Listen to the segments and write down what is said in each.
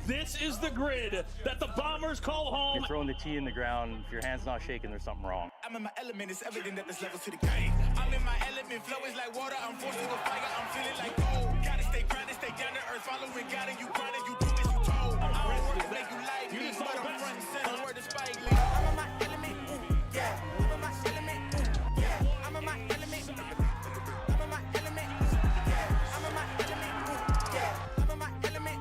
This is the grid that the Bombers call home. You're throwing the tee in the ground. If your hand's not shaking, there's something wrong. I'm in my element. It's evident that there's levels to the game. I'm in my element. Flow is like water. I'm forced to the fire. I'm feeling like gold. Gotta stay grounded, stay down to earth. Following God and you grinding. You do as you told. I don't work to make you like me, but I'm front and center. Word to Spike Lee. I'm in my element. Yeah. I'm in my element. Yeah. I'm in my element. I'm in my element. Yeah. I'm in my element. Yeah. I'm in my element.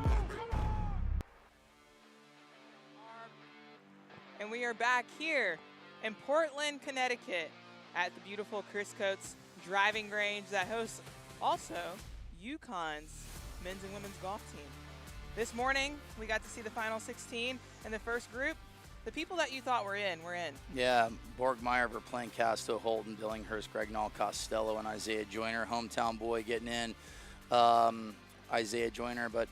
And we are back here in Portland, Connecticut at the beautiful Chris Coates driving range that hosts also UConn's men's and women's golf team. This morning, we got to see the final 16 in the first group. The people that you thought were in, were in. Yeah, Borgmeyer, Verplaine, Casto, Holton, Billinghurst, Gregnall, Costello, and Isaiah Joyner. Hometown boy getting in, Isaiah Joyner. But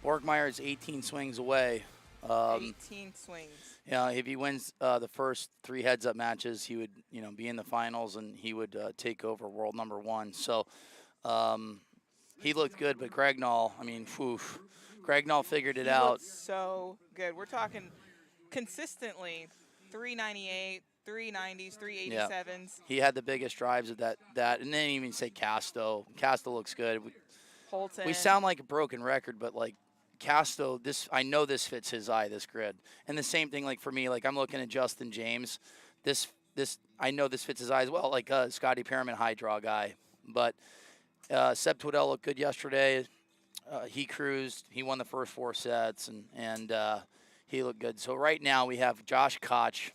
Borgmeyer is 18 swings away. 18 swings. Yeah, if he wins the first 3 heads-up matches, he would, be in the finals, and he would take over world number 1. So he looked good, but Gregnall, Gregnall figured it out. Looked so good. We're talking consistently 398, 390s, 387s. Yeah. He had the biggest drives of that, and then even say Casto. Casto looks good. Holton. We sound like a broken record, but Casto, I know this fits his eye, this grid. And the same thing, for me, I'm looking at Justin James. This I know this fits his eye as well, Scotty Perriman, high draw guy. But Seb Twiddell looked good yesterday. He cruised. He won the first 4 sets, and he looked good. So right now we have Josh Koch,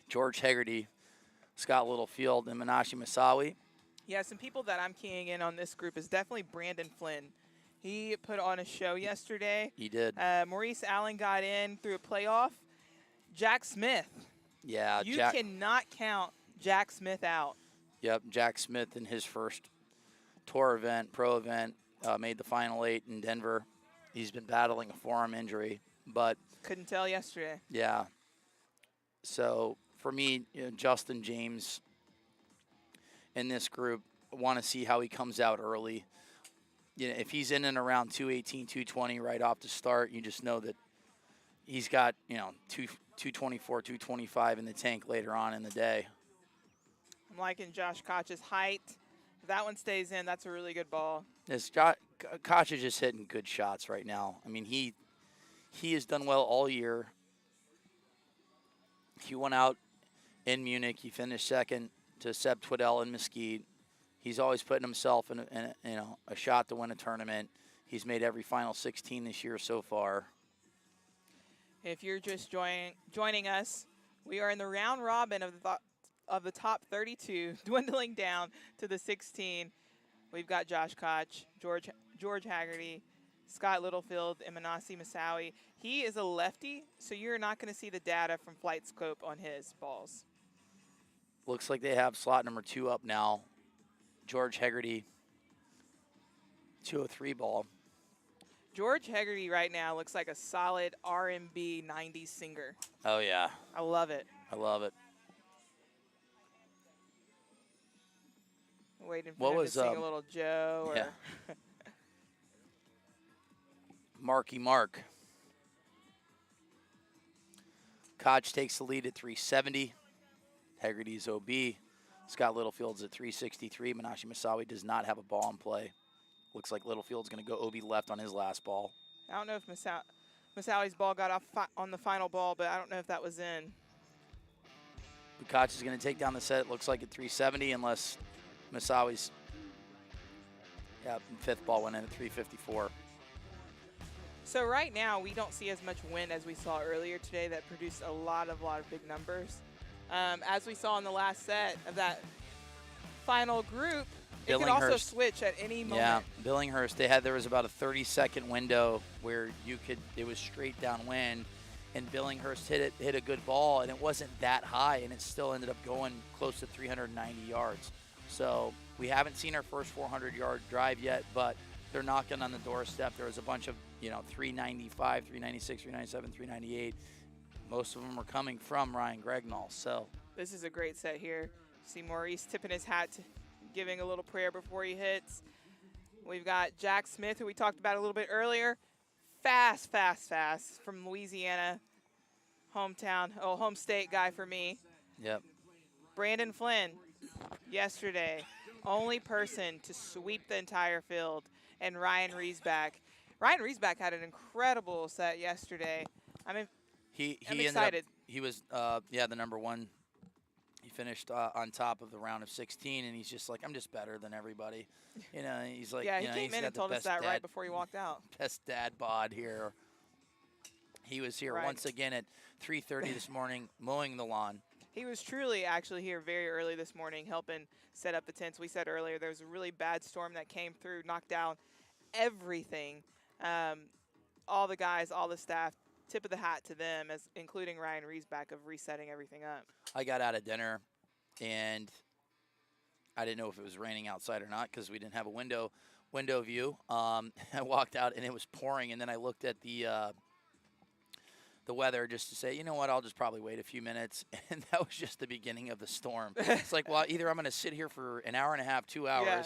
George Hegarty, Scott Littlefield, and Menashe Masawi. Yeah, some people that I'm keying in on this group is definitely Brandon Flynn. He put on a show yesterday. He did. Maurice Allen got in through a playoff. Jack Smith. Yeah, You cannot count Jack Smith out. Yep, Jack Smith in his first tour event, pro event, made the final 8 in Denver. He's been battling a forearm injury, but couldn't tell yesterday. Yeah. So for me, Justin James in this group, I want to see how he comes out early. If he's in and around 218, 220 right off the start, you just know that he's got, 224, 225 in the tank later on in the day. I'm liking Josh Koch's height. If that one stays in, that's a really good ball. Koch is just hitting good shots right now. He has done well all year. He went out in Munich. He finished second to Seb Twiddell in Mesquite. He's always putting himself in a shot to win a tournament. He's made every final 16 this year so far. If you're just joining us, we are in the round robin of the top 32, dwindling down to the 16. We've got Josh Koch, George Hegarty, Scott Littlefield, and Menashe Masawi. He is a lefty, so you're not going to see the data from Flight Scope on his balls. Looks like they have slot number 2 up now. George Hegarty, 203 ball. George Hegarty right now looks like a solid R&B 90s singer. Oh, yeah. I love it. I love it. Waiting for him to sing a little Joe. Yeah. Marky Mark. Koch takes the lead at 370. Hegarty's OB. Scott Littlefield's at 363. Menashe Masawi does not have a ball in play. Looks like Littlefield's going to go OB left on his last ball. I don't know if Masawi's ball got off on the final ball, but I don't know if that was in. Koch is going to take down the set. It looks like at 370 unless Masawi's 5th ball went in at 354. So right now we don't see as much wind as we saw earlier today that produced a lot of big numbers. As we saw in the last set of that final group, It could also Billinghurst. switch at any moment. Yeah, Billinghurst. There was about a 30-second window where it was straight downwind, and Billinghurst hit a good ball, and it wasn't that high, and it still ended up going close to 390 yards. So we haven't seen our first 400-yard drive yet, but they're knocking on the doorstep. There was a bunch of 395, 396, 397, 398. Most of them are coming from Ryan Gregnall. So This is a great set here. See Maurice tipping his hat, giving a little prayer before he hits. We've got Jack Smith, who we talked about a little bit earlier. Fast from Louisiana, home state guy for me. yep. Brandon Flynn, yesterday, only person to sweep the entire field, and Ryan Riesback. Ryan Riesback had an incredible set yesterday. I'm He excited. He was the number one. He finished on top of the round of 16, and he's just like, I'm just better than everybody. He's like, Yeah, he he's came in got and the told us best that dad, right before he walked out. best dad bod here. He was here Right. once again at 3:30 this morning, mowing the lawn. He was truly actually here very early this morning helping set up the tents. We said earlier there was a really bad storm that came through, knocked down everything. All the guys, all the staff, tip of the hat to them, as including Ryan Riesback, of resetting everything up. I got out of dinner, and I didn't know if it was raining outside or not because we didn't have a window view. I walked out, and it was pouring, and then I looked at the weather just to say, you know what, I'll just probably wait a few minutes, and that was just the beginning of the storm. It's like, well, either I'm going to sit here for an hour and a half, 2 hours, Yeah.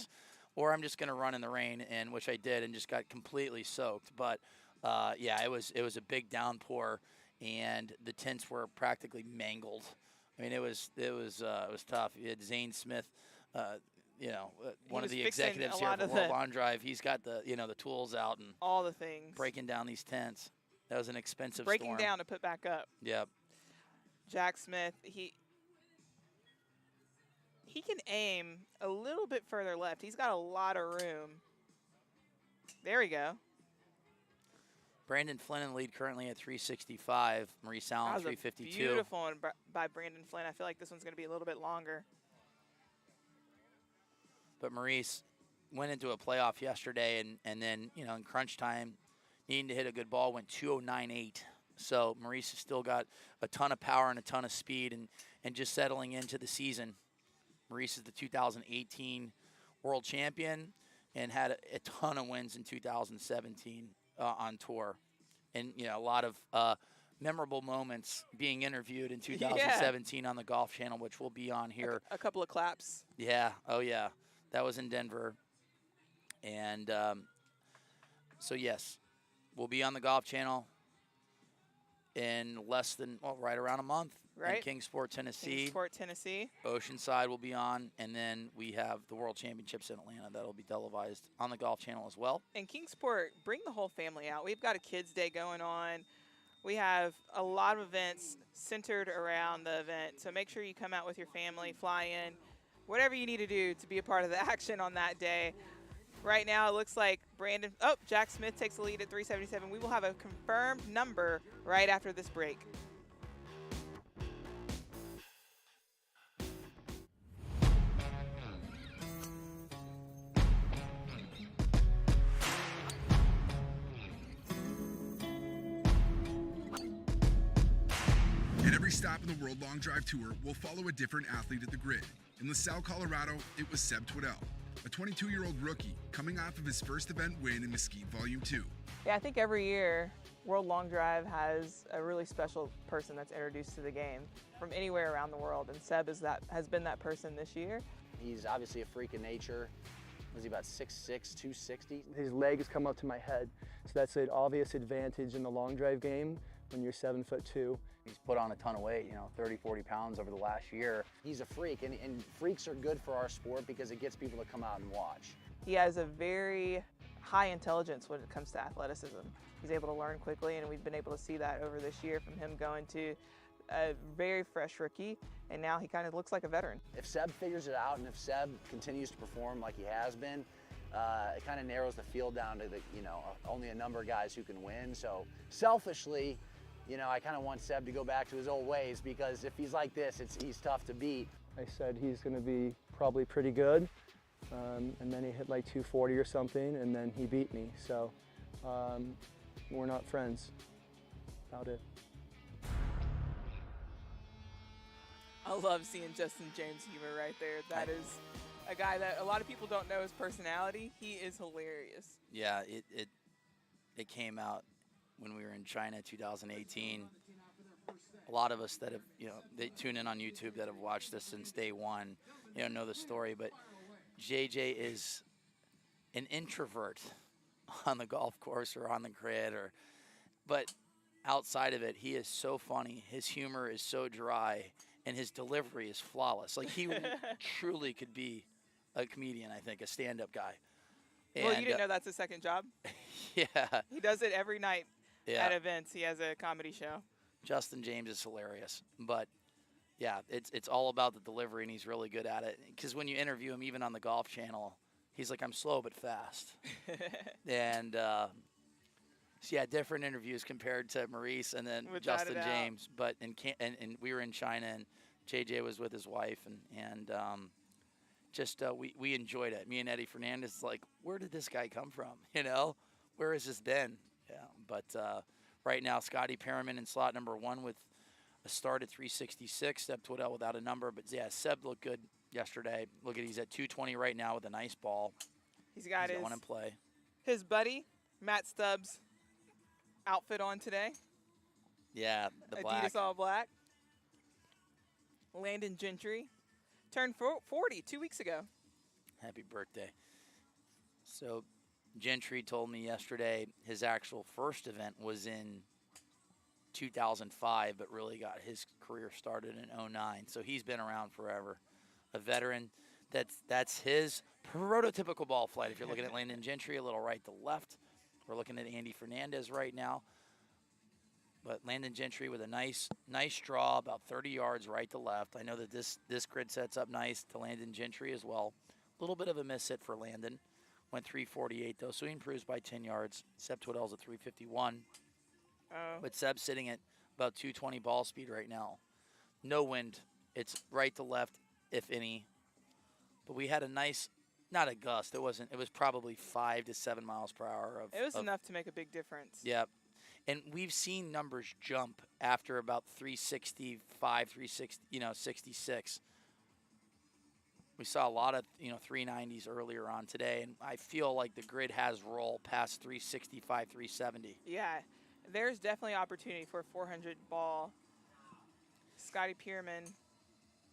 or I'm just going to run in the rain, and which I did, and just got completely soaked. But it was a big downpour, and the tents were practically mangled. I mean, it was tough. You had Zane Smith, one was of the fixing executives a here lot for of World the- Lawn Drive. He's got the tools out and All the things. breaking down these tents. That was an expensive Breaking storm. down to put back up. Yep. Jack Smith, he can aim a little bit further left. He's got a lot of room. There we go. Brandon Flynn in the lead currently at 365. Maurice Allen That was a 352. beautiful one by Brandon Flynn. I feel like this one's going to be a little bit longer. But Maurice went into a playoff yesterday, and then in crunch time, needing to hit a good ball, went 209.8. So Maurice has still got a ton of power and a ton of speed, and just settling into the season. Maurice is the 2018 world champion and had a ton of wins in 2017 on tour, and a lot of memorable moments being interviewed in 2017 on the Golf Channel, which will be on here. A couple of claps. Yeah. Oh, yeah. That was in Denver. And so, yes, we'll be on the Golf Channel in less than, right around a month. Right. In Kingsport, Tennessee. Kingsport, Tennessee. Oceanside will be on. And then we have the World Championships in Atlanta. That'll be televised on the Golf Channel as well. And Kingsport, bring the whole family out. We've got a kids' day going on. We have a lot of events centered around the event. So make sure you come out with your family, fly in, whatever you need to do to be a part of the action on that day. Right now, it looks like Jack Smith takes the lead at 377. We will have a confirmed number right after this break. At every stop in the World Long Drive Tour, we'll follow a different athlete at the grid. In LaSalle, Colorado, it was Seb Twiddell, a 22-year-old rookie coming off of his first event win in Mesquite Volume 2. Yeah, I think every year World Long Drive has a really special person that's introduced to the game from anywhere around the world, and Seb has been that person this year. He's obviously a freak of nature. Was he about 6'6", 260? His legs come up to my head, so that's an obvious advantage in the long drive game when you're 7'2". He's put on a ton of weight, 30, 40 pounds over the last year. He's a freak, and freaks are good for our sport because it gets people to come out and watch. He has a very high intelligence when it comes to athleticism. He's able to learn quickly, and we've been able to see that over this year from him going to a very fresh rookie, and now he kind of looks like a veteran. If Seb figures it out, and if Seb continues to perform like he has been, it kind of narrows the field down to only a number of guys who can win. So selfishly, I kind of want Seb to go back to his old ways, because if he's like this, he's tough to beat. I said he's going to be probably pretty good, and then he hit like 240 or something, and then he beat me. So we're not friends. About it. I love seeing Justin James' humor right there. That is a guy that a lot of people don't know his personality. He is hilarious. Yeah, it came out when we were in China 2018. A lot of us that have, they tune in on YouTube that have watched this since day one, know the story. But JJ is an introvert on the golf course or on the grid, but outside of it, he is so funny. His humor is so dry, and his delivery is flawless. Like, he truly could be a comedian, I think, a stand-up guy. Well, you didn't know that's his second job? Yeah. He does it every night Yeah. at events. He has a comedy show. Justin James is hilarious. But, yeah, it's all about the delivery, and he's really good at it. Because when you interview him, even on the Golf Channel, he's like, I'm slow but fast. And, so yeah, different interviews compared to Maurice and then Without Justin a doubt. James. But and we were in China, and JJ was with his wife, and we enjoyed it. Me and Eddie Fernandez, like, where did this guy come from? Where has this been? Yeah, but right now, Scotty Perriman in slot number 1 with a start at 366. Seb Twiddell without a number, but yeah, Seb looked good yesterday. Look he's at 220 right now with a nice ball. He's got one in play. his buddy, Matt Stubbs, outfit on today. Yeah, the black. Adidas all black. Landon Gentry turned 40 2 weeks ago. Happy birthday. So Gentry told me yesterday his actual first event was in 2005, but really got his career started in 2009. So he's been around forever. A veteran. That's his prototypical ball flight. If you're looking at Landon Gentry, a little right to left. We're looking at Andy Fernandez right now. But Landon Gentry with a nice draw, about 30 yards right to left. I know that this grid sets up nice to Landon Gentry as well. A little bit of a miss hit for Landon. Went 348 though, so he improves by 10 yards. Seb Twiddell's at 351. Oh. But Seb's sitting at about 220 ball speed right now. No wind. It's right to left, if any. But we had a nice, not a gust. It wasn't. It was probably 5 to 7 miles per hour. It was enough to make a big difference. Yep. And we've seen numbers jump after about 365, 66. We saw a lot of, 390s earlier on today, and I feel like the grid has roll past 365, 370. Yeah, there's definitely opportunity for a 400 ball. Scotty Perriman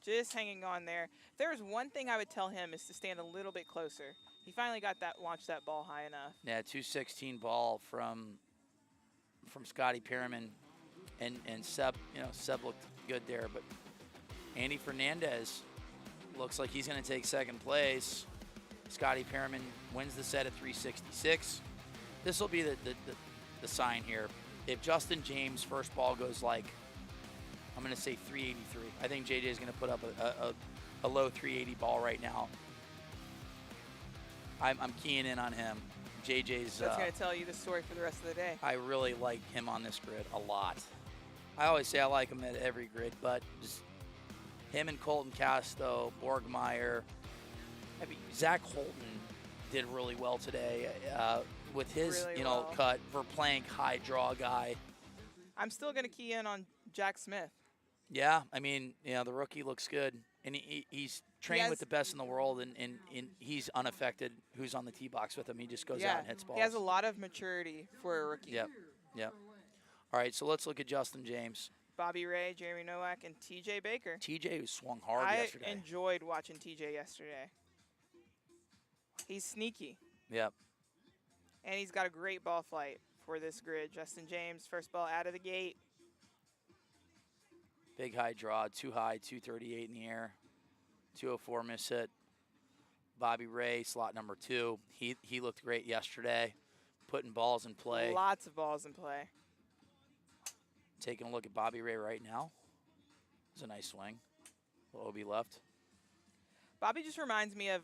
just hanging on there. If there's one thing I would tell him is to stand a little bit closer. He finally got launched that ball high enough. Yeah, 216 ball from Scotty Perriman, and Seb, Seb looked good there, but Andy Fernandez looks like he's going to take second place. Scotty Perriman wins the set at 366. This will be the sign here. If Justin James' first ball goes like, I'm going to say 383. I think JJ is going to put up a low 380 ball right now. I'm keying in on him. JJ's. That's going to tell you the story for the rest of the day. I really like him on this grid a lot. I always say I like him at every grid, but just him and Colton Casto, Borgmeyer. I mean, Zach Holton did really well today with his, Really well. cut for playing high draw guy. I'm still going to key in on Jack Smith. Yeah, I mean, the rookie looks good, and he's trained with the best in the world, and he's unaffected. Who's on the tee box with him? He just goes out and hits balls. He has a lot of maturity for a rookie. Yep. All right, so let's look at Justin James. Bobby Ray, Jeremy Nowak, and T.J. Baker. TJ who swung hard yesterday. I enjoyed watching T.J. yesterday. He's sneaky. Yep. And he's got a great ball flight for this grid. Justin James, first ball out of the gate. Big high draw, too high, 238 in the air. 204 miss hit. Bobby Ray, slot number 2. He looked great yesterday, putting balls in play. Lots of balls in play. Taking a look at Bobby Ray right now. It's a nice swing. OB left. Bobby just reminds me of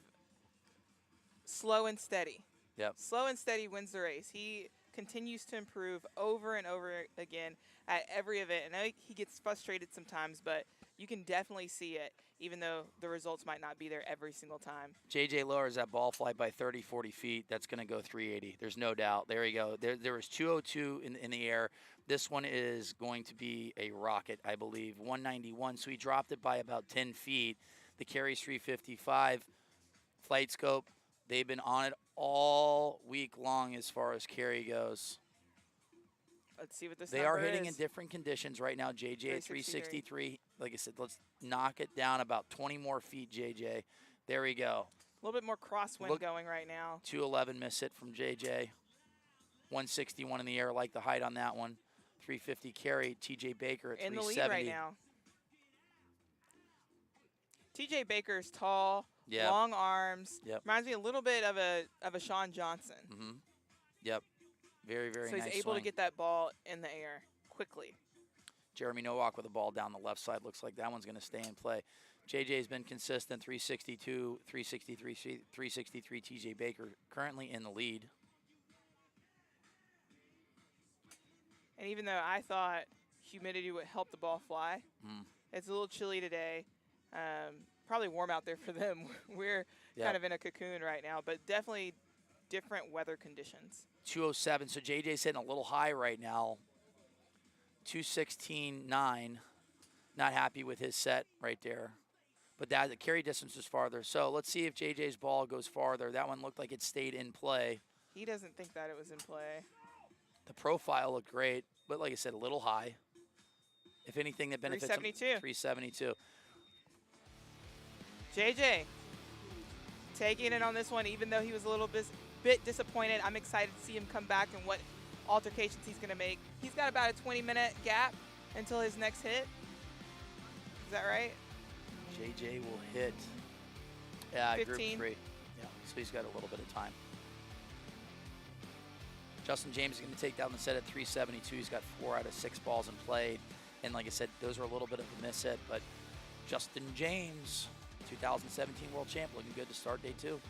slow and steady. Yep. Slow and steady wins the race. He continues to improve over and over again at every event. I know he gets frustrated sometimes, but you can definitely see it, even though the results might not be there every single time. JJ lowers that ball flight by 30, 40 feet. That's going to go 380. There's no doubt. There you go. There was 202 in the air. This one is going to be a rocket, I believe, 191. So he dropped it by about 10 feet. The carry's 355. Flight scope, they've been on it all week long as far as carry goes. Let's see what this They number are hitting is. in different conditions right now. JJ at 363. Like I said, let's knock it down about 20 more feet, JJ. There we go. A little bit more crosswind going right now. 211 miss hit from JJ. 161 in the air, like the height on that one. 350 carry. TJ Baker at In the 370. lead right now. TJ Baker is tall, Yep. long arms. Yep. Reminds me a little bit of a Sean Johnson. Mm-hmm. Yep. Very, very So nice he's able swing. to get that ball in the air quickly. Jeremy Nowak with the ball down the left side. Looks like that one's going to stay in play. JJ's been consistent, 362, 363, 363. TJ Baker currently in the lead. And even though I thought humidity would help the ball fly, it's a little chilly today. Probably warm out there for them. We're kind of in a cocoon right now, but definitely different weather conditions. 207, so JJ's hitting a little high right now. 216.9. Not happy with his set right there. But the carry distance is farther. So let's see if JJ's ball goes farther. That one looked like it stayed in play. He doesn't think that it was in play. The profile looked great, but like I said, a little high. If anything, that benefits him. 372. 372. JJ taking it on this one, even though he was a little bit disappointed. I'm excited to see him come back and what altercations he's going to make. He's got about a 20-minute gap until his next hit. Is that right? JJ will hit 15. Group 3. Yeah, so he's got a little bit of time. Justin James is going to take down the set at 372. He's got 4 out of 6 balls in play. And like I said, those are a little bit of a miss hit, but Justin James, 2017 World Champ, looking good to start day 2.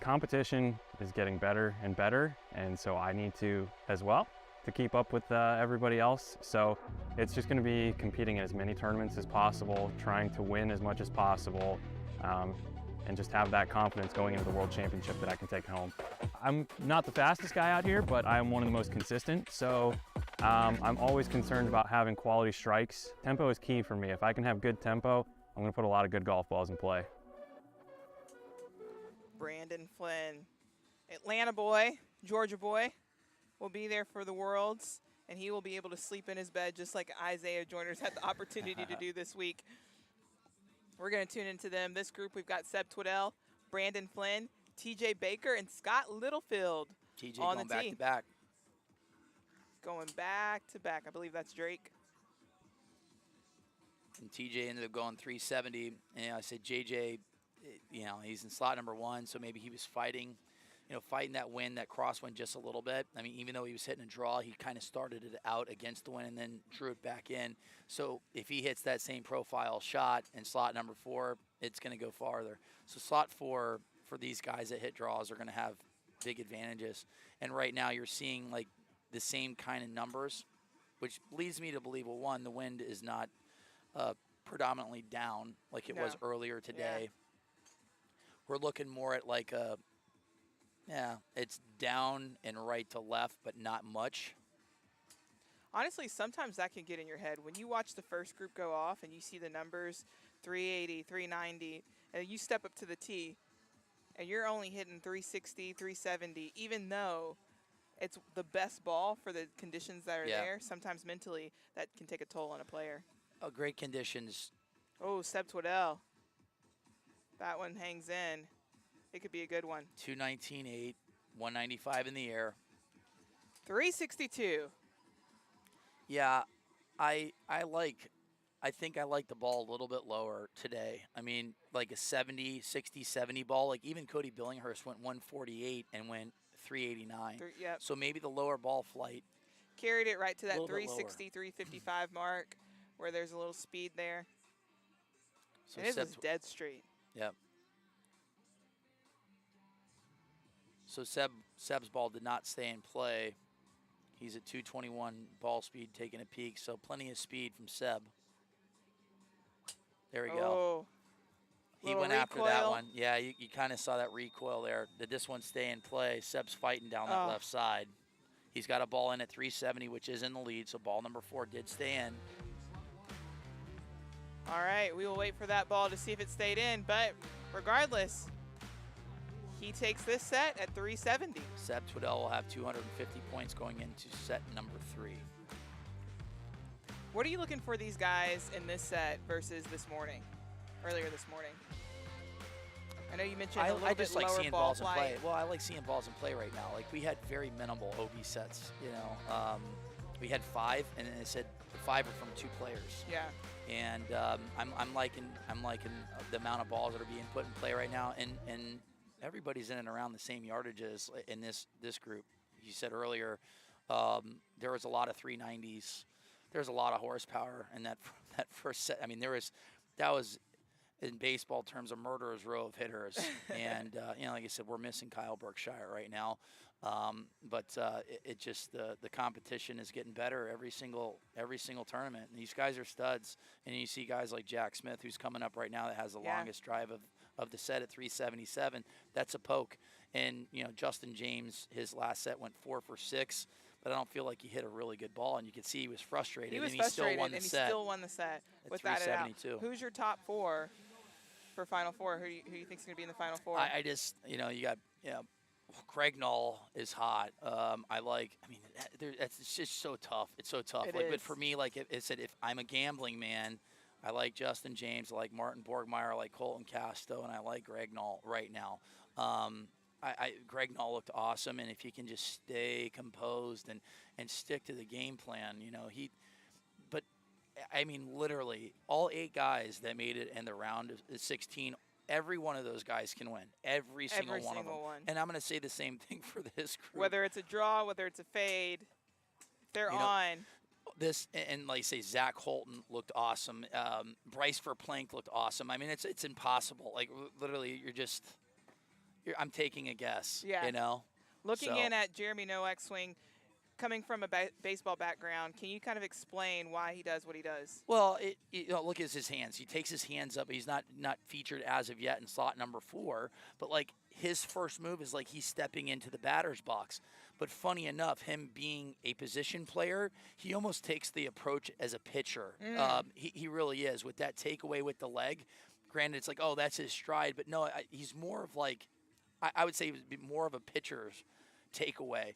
Competition is getting better and better, and so I need to as well to keep up with everybody else. So it's just going to be competing in as many tournaments as possible, trying to win as much as possible, and just have that confidence going into the World Championship that I can take home. I'm not the fastest guy out here, but I'm one of the most consistent, so I'm always concerned about having quality strikes. Tempo is key for me. If I can have good tempo, I'm going to put a lot of good golf balls in play. Brandon Flynn, Atlanta boy, Georgia boy, will be there for the Worlds, and he will be able to sleep in his bed just like Isaiah Joyner's had the opportunity to do this week. We're going to tune into them. This group, we've got Seb Twiddell, Brandon Flynn, TJ Baker, and Scott Littlefield TJ on going the back team. to back. Going back to back. I believe that's Drake. And TJ ended up going 370. And I said JJ, you know, he's in slot number 1, so maybe he was fighting that wind, that crosswind just a little bit. I mean, even though he was hitting a draw, he kind of started it out against the wind and then drew it back in. So if he hits that same profile shot in slot number 4, it's going to go farther. So slot 4 for these guys that hit draws are going to have big advantages. And right now you're seeing like the same kind of numbers, which leads me to believe, well, one, the wind is not predominantly down like it was earlier today. Yeah. We're looking more at like it's down and right to left, but not much. Honestly, sometimes that can get in your head. When you watch the first group go off and you see the numbers 380, 390, and you step up to the tee and you're only hitting 360, 370, even though it's the best ball for the conditions that are there, sometimes mentally that can take a toll on a player. Oh, great conditions. Oh, Seb Twiddell. That one hangs in. It could be a good one. 219.8, 195 in the air. 362. Yeah, I think I like the ball a little bit lower today. I mean, like a 70, 60, 70 ball. Like even Cody Billinghurst went 148 and went 389. Yep. So maybe the lower ball flight. Carried it right to that Little bit lower. 360, 355 mark where there's a little speed there. So And his Seb was dead straight. Yep. So Seb's ball did not stay in play. He's at 221 ball speed, taking a peek. So plenty of speed from Seb. There we go. Oh. He Little went after that recoil. one. Yeah, you kind of saw that recoil there. Did this one stay in play? Seb's fighting down that Oh. left side. He's got a ball in at 370, which is in the lead. So ball number 4 did stay in. All right, we will wait for that ball to see if it stayed in. But regardless, he takes this set at 370. Seb Twiddell will have 250 points going into set number 3. What are you looking for these guys in this set versus earlier this morning? I know you mentioned a little I bit just like lower seeing ball balls in play. flight. Well, I like seeing balls in play right now. Like we had very minimal OB sets. We had 5, and then it said the 5 are from 2 players. Yeah. And I'm liking the amount of balls that are being put in play right now, and everybody's in and around the same yardages in this group. You said earlier there was a lot of 390s. There's a lot of horsepower in that first set. I mean, that was in baseball terms a murderer's row of hitters. And like I said, we're missing Kyle Berkshire right now. But it just the competition is getting better every single tournament. And these guys are studs. And you see guys like Jack Smith, who's coming up right now, that has the longest drive of the set at 377. That's a poke. And Justin James, his last set went 4 for 6. But I don't feel like he hit a really good ball, and you could see he was frustrated. He was and frustrated, he still won the and set. he still won the set at without a doubt. 372. Who's your top 4 for Final Four? Who do you think is going to be in the Final Four? I just, you got, Craig Null is hot. It's just so tough. It's so tough. It But is. for me, like it said, if I'm a gambling man, I like Justin James, I like Martin Borgmeyer, I like Colton Casto, and I like Greg Null right now. Greg Null looked awesome, and if he can just stay composed and stick to the game plan, but I mean, literally, all 8 guys that made it in the round of 16, every one of those guys can win. Every single one of them. And I'm going to say the same thing for this group. Whether it's a draw, whether it's a fade, if they're on. This, and like say, Zach Holton looked awesome. Bryce Verplank looked awesome. I mean, it's impossible. Like, literally, I'm taking a guess. Yeah. Looking in at Jeremy Nowak's swing, coming from a baseball background, can you kind of explain why he does what he does? Well, look at his hands. He takes his hands up. He's not featured as of yet in slot number 4, but like his first move is like he's stepping into the batter's box. But funny enough, him being a position player, he almost takes the approach as a pitcher. He really is with that takeaway with the leg. Granted, it's like, oh, that's his stride, but no, he's more of like, I would say he would be more of a pitcher's takeaway,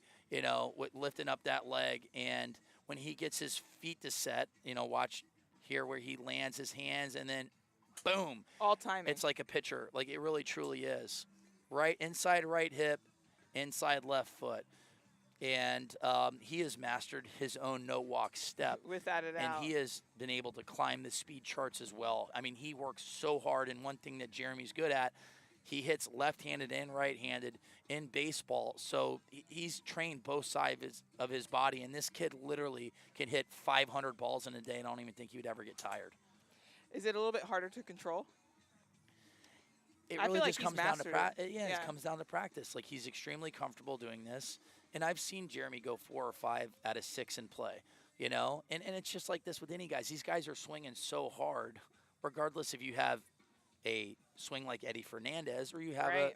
with lifting up that leg. And when he gets his feet to set, watch here where he lands his hands and then boom. All timing. It's like a pitcher. Like it really truly is. Right inside right hip, inside left foot. And he has mastered his own no-walk step. Without a doubt. And he has been able to climb the speed charts as well. I mean, he works so hard. And one thing that Jeremy's good at, he hits left-handed and right-handed in baseball. So he's trained both sides of his body. And this kid literally can hit 500 balls in a day, and I don't even think he would ever get tired. Is it a little bit harder to control? It I really feel just like comes he's down to mastered practice. it. Yeah, it comes down to practice. Like he's extremely comfortable doing this. And I've seen Jeremy go 4 or 5 out of 6 in play, And it's just like this with any guys. These guys are swinging so hard, regardless if you have a swing like Eddie Fernandez or you have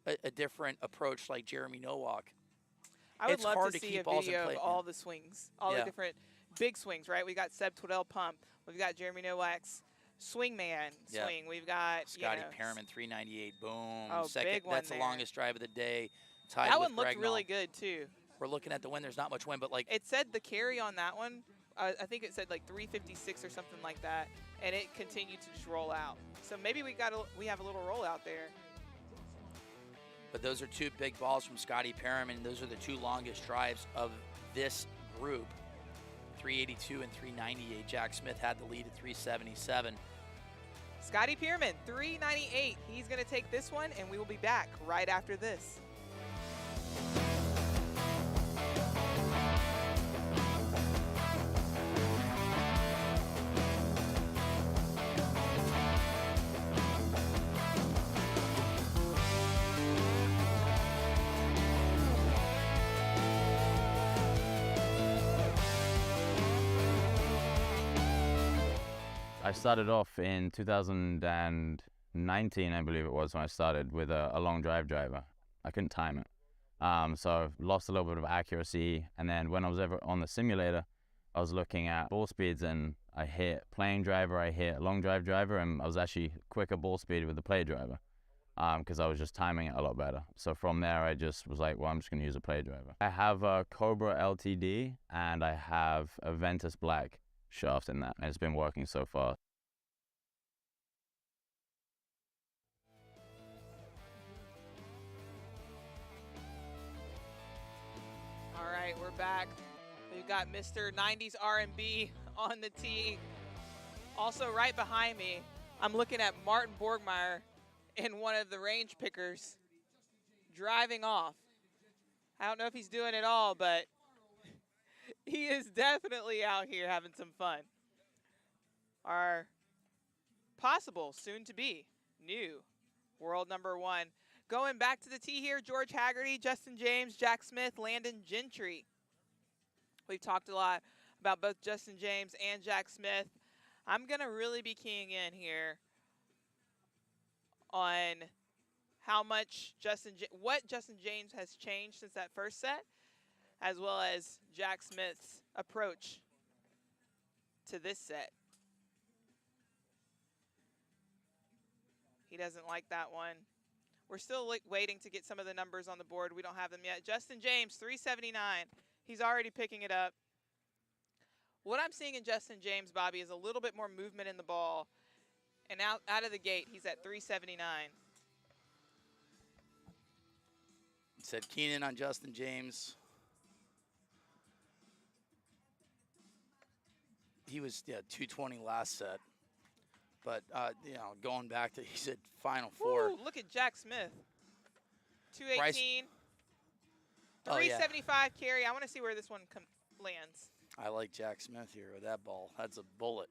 a different approach like Jeremy Nowak. I would it's love hard to to see keep a balls in video play. of all the swings, all the different big swings, right? We got Seb Twiddell pump. We've got Jeremy Nowak's swingman swing. We've got Scotty Perriman 398. Boom. Oh, Second. big one That's there. the longest drive of the day. Tied that with one looked Greg really Null. good too. We're looking at the wind. There's not much wind, but like it said the carry on that one. I think it said like 356 or something like that, and it continued to just roll out. So maybe we have a little roll out there. But those are 2 big balls from Scotty Perriman. Those are the 2 longest drives of this group, 382 and 398. Jack Smith had the lead at 377. Scotty Perriman, 398. He's going to take this one, and we will be back right after this. started off in 2019, I believe it was, when I started with a long drive driver. I couldn't time it. So I lost a little bit of accuracy. And then when I was ever on the simulator, I was looking at ball speeds, and I hit playing driver, I hit long drive driver, and I was actually quicker ball speed with the play driver because I was just timing it a lot better. So from there, I just was like, well, I'm just going to use a play driver. I have a Cobra LTD, and I have a Ventus Black shaft in that, and it's been working so far. All right, we're back. We've got Mr. 90s R&B on the tee. Also, right behind me, I'm looking at Martin Borgmeyer in one of the range pickers driving off. I don't know if he's doing it all, but he is definitely out here having some fun. Our possible, soon-to-be, new world number one. Going back to the tee here, George Haggerty, Justin James, Jack Smith, Landon Gentry. We've talked a lot about both Justin James and Jack Smith. I'm going to really be keying in here on how much what Justin James has changed since that first set, as well as Jack Smith's approach to this set. He doesn't like that one. We're still waiting to get some of the numbers on the board. We don't have them yet. Justin James, 379. He's already picking it up. What I'm seeing in Justin James, Bobby, is a little bit more movement in the ball. And out of the gate, he's at 379. Said Keenan on Justin James. He was 220 last set. But, going back to, he said final four. Ooh, look at Jack Smith. 218. 375 carry. I want to see where this one lands. I like Jack Smith here with that ball. That's a bullet.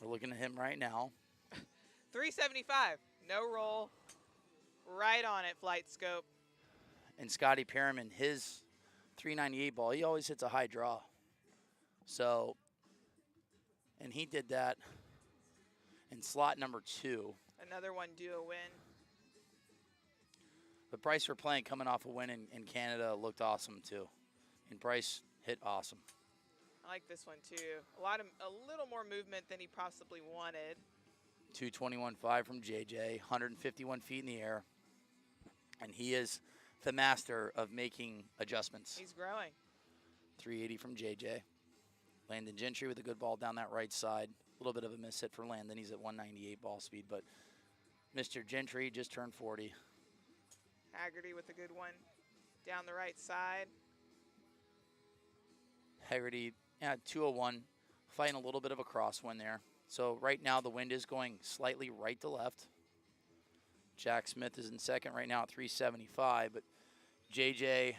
We're looking at him right now. 375. No roll. Right on it, Flight Scope. And Scotty Perriman, his 398 ball, he always hits a high draw. So, and he did that in slot number 2. Another one due a win. But Bryce for playing coming off a win in Canada looked awesome too. And Bryce hit awesome. I like this one too. A little more movement than he possibly wanted. 221.5 from JJ, 151 feet in the air. And he is the master of making adjustments. He's growing. 380 from JJ. Landon Gentry with a good ball down that right side. A little bit of a miss hit for Landon. He's at 198 ball speed, but Mr. Gentry just turned 40. Haggerty with a good one down the right side. Haggerty, 201, fighting a little bit of a crosswind there. So right now the wind is going slightly right to left. Jack Smith is in second right now at 375, but JJ,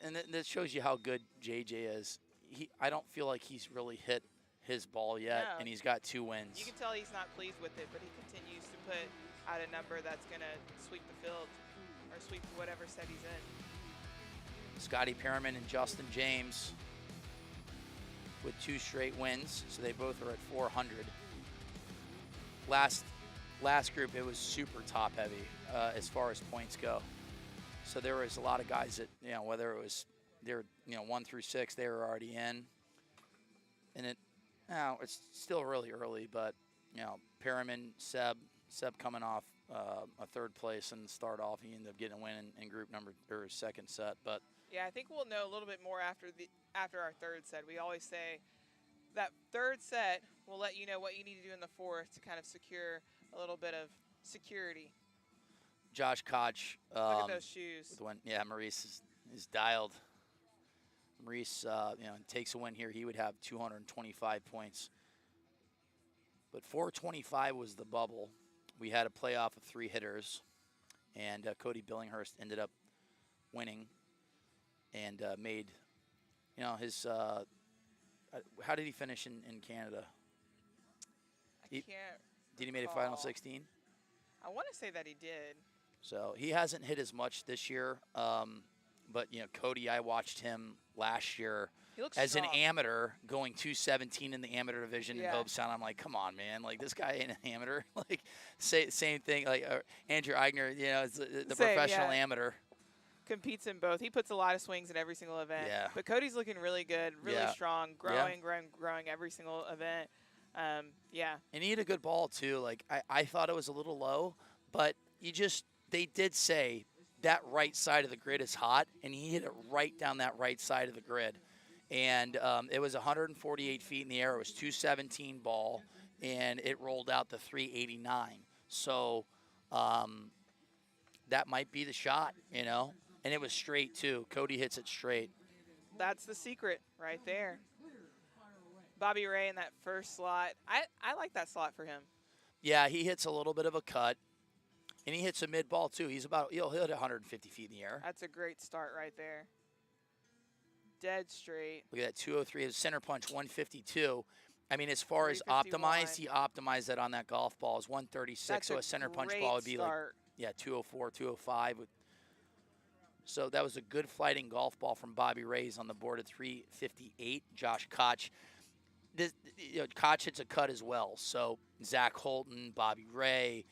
and this shows you how good JJ is. I don't feel like he's really hit his ball yet, No. And he's got 2 wins. You can tell he's not pleased with it, but he continues to put out a number that's going to sweep the field or sweep whatever set he's in. Scotty Perriman and Justin James with 2 straight wins, so they both are at 400. Last group, it was super top heavy as far as points go. So there was a lot of guys that, whether it was they're 1 through 6, they were already in. And it's still really early, but Perriman, Seb coming off a 3rd place and start off, he ended up getting a win in group number or second set. But yeah, I think we'll know a little bit more after our 3rd set. We always say that 3rd set will let you know what you need to do in the 4th to kind of secure a little bit of security. Josh Koch. Look at those shoes. Maurice is dialed. Maurice, takes a win here. He would have 225 points. But 425 was the bubble. We had a playoff of 3 hitters, and Cody Billinghurst ended up winning and made, his. How did he finish in Canada? Did he make a final 16? I want to say that he did. So he hasn't hit as much this year. But, you know, Cody, I watched him last year He looks as strong. an amateur going 217 in the amateur division Yeah. in Hobestown. I'm like, come on, man. Like, this guy ain't an amateur. Like, same thing. Like, Andrew Eigner, you know, is the Same, professional yeah. amateur. Competes in both. He puts a lot of swings in every single event. Yeah. But Cody's looking really good, really Yeah. strong, growing every single event. Yeah. And he had a good ball, too. Like, I thought it was a little low, but they did say that right side of the grid is hot, and he hit it right down that right side of the grid. And it was 148 feet in the air. It was 217 ball, and it rolled out to 389. So that might be the shot, you know. And it was straight, too. Cody hits it straight. That's the secret right there. Bobby Ray in that first slot. I like that slot for him. Yeah, he hits a little bit of a cut, and he hits a mid ball, too. He'll hit 150 feet in the air. That's a great start right there. Dead straight. Look at that, 203. His center punch, 152. I mean, as far as 351. optimized, he optimized that on that golf ball. Is 136. That's so a center punch great ball would be start. like, 204, 205. So that was a good flighting golf ball from Bobby Ray's on the board at 358. Josh Koch. Koch hits a cut as well. So Zach Holton, Bobby Ray,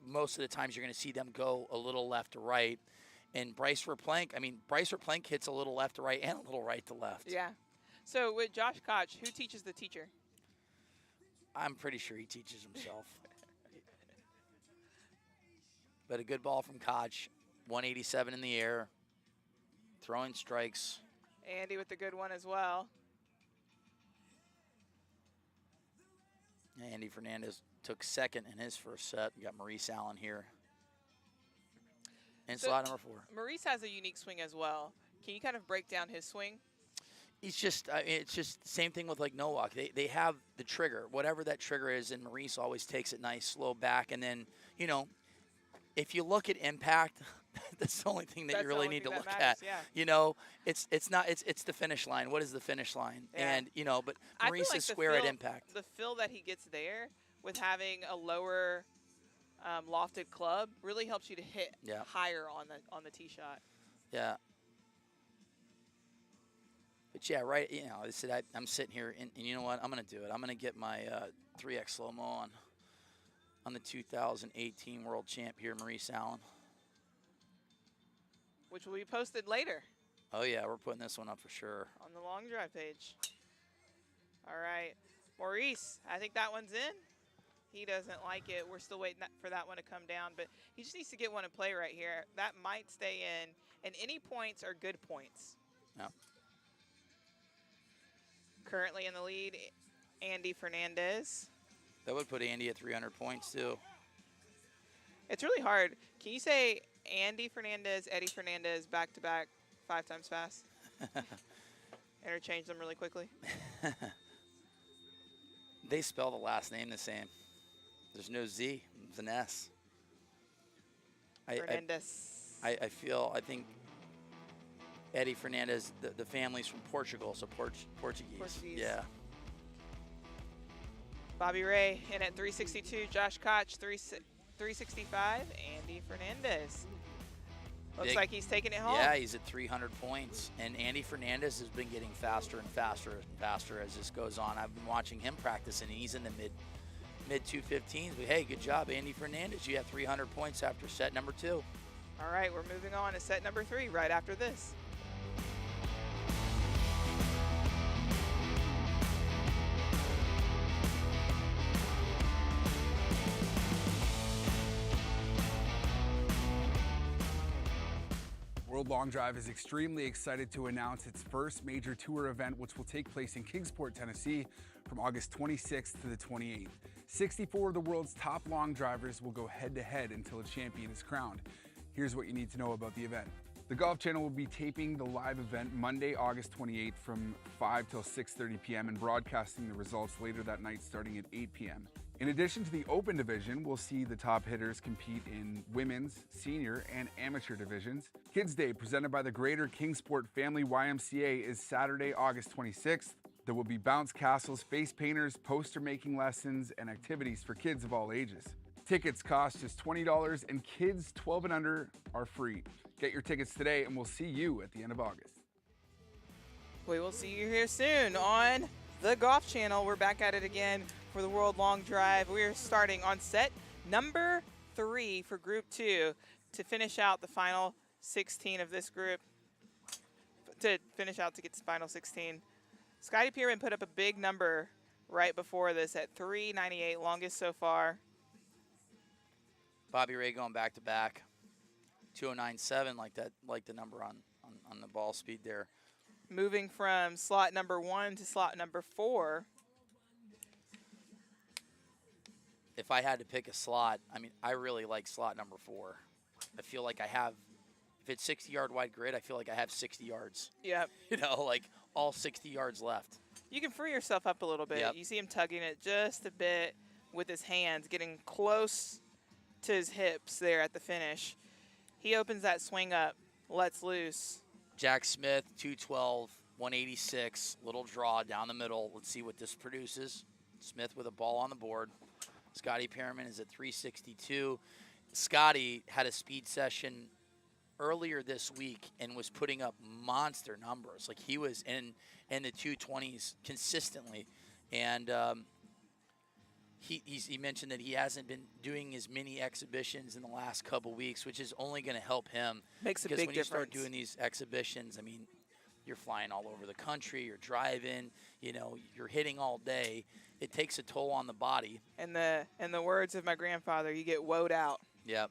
most of the times you're going to see them go a little left to right. And Bryce Verplank hits a little left to right and a little right to left. Yeah. So with Josh Koch, who teaches the teacher? I'm pretty sure he teaches himself. But a good ball from Koch, 187 in the air, throwing strikes. Andy with the good one as well. Andy Fernandez took second in his first set. We got Maurice Allen here. And So slot number 4. Maurice has a unique swing as well. Can you kind of break down his swing? It's just the same thing with like Nowak. They have the trigger, whatever that trigger is, and Maurice always takes it nice, slow back. And then, you know, if you look at impact, that's the only thing that you really need to look at. Yeah. You know, it's the finish line. What is the finish line? Yeah. And, you know, but I feel Maurice like is the square at feel- impact. The feel that he gets there with having a lower lofted club really helps you to hit higher on the tee shot. Yeah. But yeah, right. You know, I said I'm sitting here, and you know what? I'm gonna do it. I'm gonna get my 3x slow mo on the 2018 world champ here, Maurice Allen. Which will be posted later Oh yeah, we're putting this one up for sure. on the long drive page. All right, Maurice, I think that one's in. He doesn't like it. We're still waiting for that one to come down, but he just needs to get one in play right here. That might stay in, and any points are good points. Yeah. Currently in the lead, Andy Fernandez. That would put Andy at 300 points too. It's really hard. Can you say Andy Fernandez, Eddie Fernandez back-to-back 5 times fast? Interchange them really quickly. They spell the last name the same. There's no Z, it's an S. Fernandez. I think Eddie Fernandez, the family's from Portugal, so Portuguese. Yeah. Bobby Ray in at 362. Josh Koch, 365. Andy Fernandez. Looks like he's taking it home. Yeah, he's at 300 points. And Andy Fernandez has been getting faster and faster and faster as this goes on. I've been watching him practice, and he's in the mid 215s. But hey, good job, Andy Fernandez. You have 300 points after set number 2. All right, we're moving on to set number 3 right after this. World Long Drive is extremely excited to announce its first major tour event, which will take place in Kingsport, Tennessee from August 26th to the 28th. 64 of the world's top long drivers will go head-to-head until a champion is crowned. Here's what you need to know about the event. The Golf Channel will be taping the live event Monday, August 28th from 5 till 6:30 p.m. and broadcasting the results later that night starting at 8 p.m. In addition to the Open division, we'll see the top hitters compete in women's, senior, and amateur divisions. Kids Day, presented by the Greater Kingsport Family YMCA, is Saturday, August 26th. There will be bounce castles, face painters, poster making lessons, and activities for kids of all ages. Tickets cost just $20, and kids 12 and under are free. Get your tickets today, and we'll see you at the end of August. We will see you here soon on the Golf Channel. We're back at it again for the World Long Drive. We are starting on set number 3 for Group 2 to finish out the final 16 of this group. To finish out to get to the final 16. Scotty Pierman put up a big number right before this at 398, longest so far. Bobby Ray going back to back. 209.7, like the number on the ball speed there. Moving from slot number 1 to slot number 4. If I had to pick a slot, I mean, I really like slot number 4. I feel like I have, if it's 60-yard wide grid, I feel like I have 60 yards. Yep. You know, like all 60 yards left. You can free yourself up a little bit. Yep. You see him tugging it just a bit with his hands, getting close to his hips there at the finish. He opens that swing up, lets loose. Jack Smith, 212, 186, little draw down the middle. Let's see what this produces. Smith with a ball on the board. Scotty Pierman is at 362. Scotty had a speed session earlier this week and was putting up monster numbers. Like he was in the 220s consistently. And he mentioned that he hasn't been doing as many exhibitions in the last couple weeks, which is only going to help him. Makes a big because when you start difference. doing these exhibitions, I mean, you're flying all over the country, you're driving, you know, you're hitting all day. It takes a toll on the body. And the words of my grandfather, you get woed out. Yep.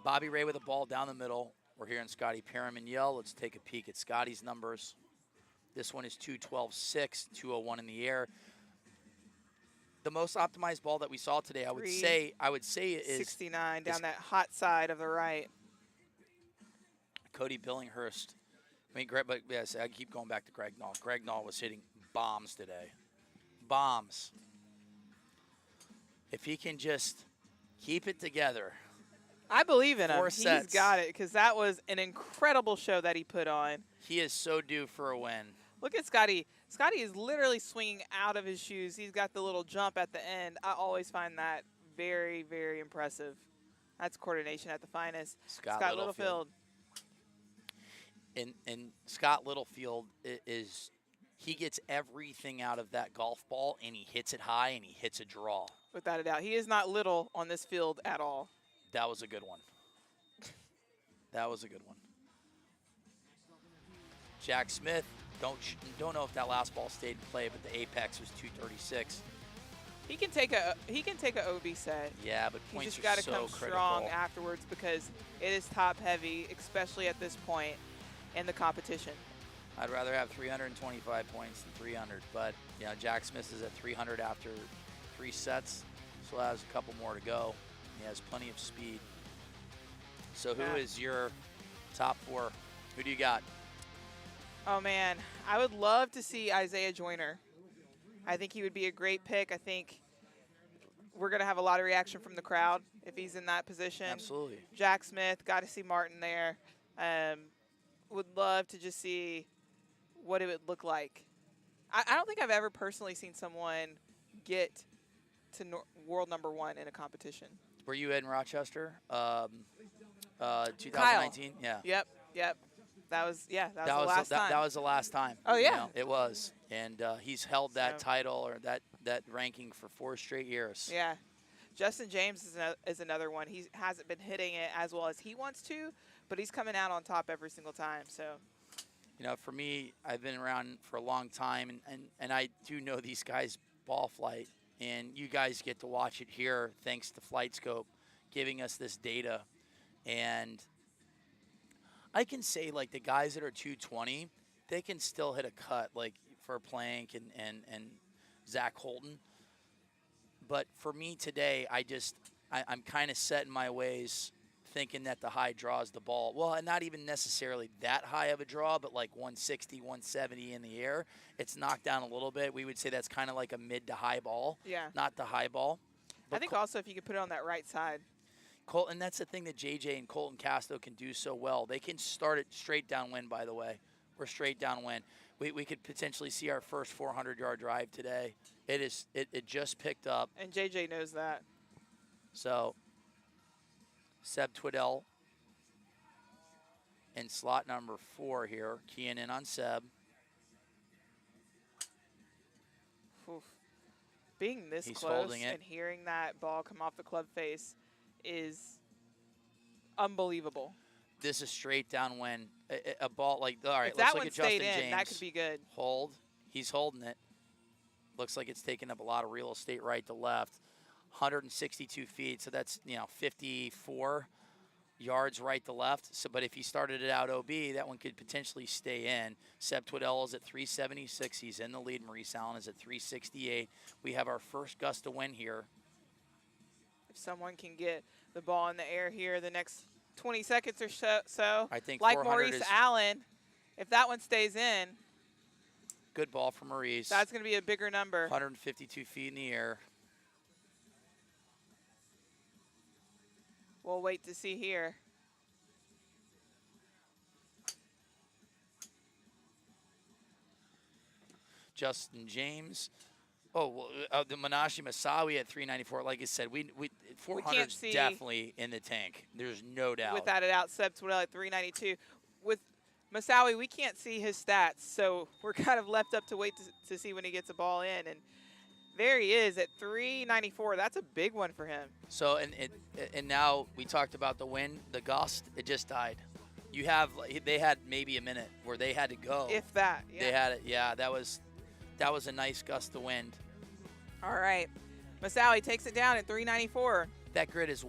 Bobby Ray with a ball down the middle. We're hearing Scotty Pierman yell. Let's take a peek at Scotty's numbers. This one is 212.6, 201 in the air. The most optimized ball that we saw today, I would say it is 69 down that hot side of the right. Cody Billinghurst. I mean, Greg, but yes, I keep going back to Greg Knoll. Greg Knoll was hitting bombs today. Bombs. If he can just keep it together. I believe in him. 4 He's sets. got it because that was an incredible show that he put on. He is so due for a win. Look at Scotty. Scotty is literally swinging out of his shoes. He's got the little jump at the end. I always find that very, very impressive. That's coordination at the finest. Scott Littlefield. And Scott Littlefield is he gets everything out of that golf ball, and he hits it high, and he hits a draw. Without a doubt. He is not little on this field at all. That was a good one. That was a good one. Jack Smith, don't know if that last ball stayed in play, but the apex was 236. He can take a OB set. Yeah, but He's points just got to are so come critical. strong afterwards because it is top heavy, especially at this point in the competition. I'd rather have 325 points than 300, but you know, Jack Smith is at 300 after 3 sets, so has a couple more to go. He has plenty of speed. So who is your top 4? Who do you got? Oh man, I would love to see Isaiah Joyner. I think he would be a great pick. I think we're going to have a lot of reaction from the crowd if he's in that position. Absolutely. Jack Smith, got to see Martin there. Would love to just see what it would look like. I don't think I've ever personally seen someone get to world number 1 in a competition. Were you in Rochester? 2019? Kyle. Yeah. Yep. That was the last time. That was the last time. Oh, yeah. You know, it was. And he's held that title or that ranking for 4 straight years. Yeah. Justin James is another one. He hasn't been hitting it as well as he wants to, but he's coming out on top every single time. So, you know, for me, I've been around for a long time, and I do know these guys' ball flight, and you guys get to watch it here thanks to FlightScope giving us this data. And I can say, like, the guys that are 220, they can still hit a cut, like for Plank and Zach Holton. But for me today, I'm kind of set in my ways, thinking that the high draws the ball. Well, not even necessarily that high of a draw, but like 160, 170 in the air. It's knocked down a little bit. We would say that's kind of like a mid to high ball. Yeah. Not the high ball. But I think also if you could put it on that right side. And that's the thing that JJ and Colton Casto can do so well. They can start it straight downwind, by the way. We're straight downwind. We could potentially see our first 400-yard drive today. It just picked up. And JJ knows that. So Seb Twiddell in slot number 4 here, keying in on Seb. Oof. Being this He's close holding it. and hearing that ball come off the club face is unbelievable. This is straight downwind. A ball like, all right, If let's that look one at Justin stayed in, James. that could be good. Hold. He's holding it. Looks like it's taking up a lot of real estate right to left. 162 feet, so that's, 54 yards right to left. So, but if he started it out OB, that one could potentially stay in. Seb Twiddell is at 376. He's in the lead. Maurice Allen is at 368. We have our first gust of wind here. If someone can get the ball in the air here the next 20 seconds or so, I think like 400 Maurice is Allen, if that one stays in, good ball for Maurice. that's going to be a bigger number. 152 feet in the air. We'll wait to see here. Justin James. Oh, well, the Menashe Masawi at 394. Like I said, we 400 is see- definitely in the tank. There's no doubt. Without a doubt, Seb Twiddell at 392. With Masawi, we can't see his stats, so we're kind of left up to wait to see when he gets a ball in. And there he is at 394. That's a big one for him. So, and now we talked about the wind, the gust. It just died. You have, they had maybe a minute where they had to go. If that, yeah. They had it. Yeah, that was a nice gust of wind. All right. Masawi takes it down at 394. That grid is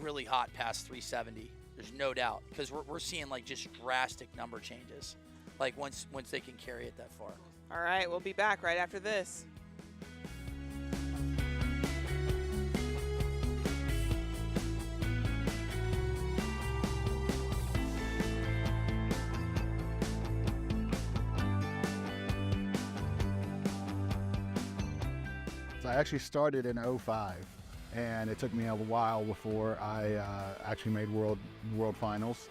really hot past 370. There's no doubt, because we're seeing like just drastic number changes, like once they can carry it that far. All right, we'll be back right after this. So I actually started in 05, and it took me a while before I actually made world finals.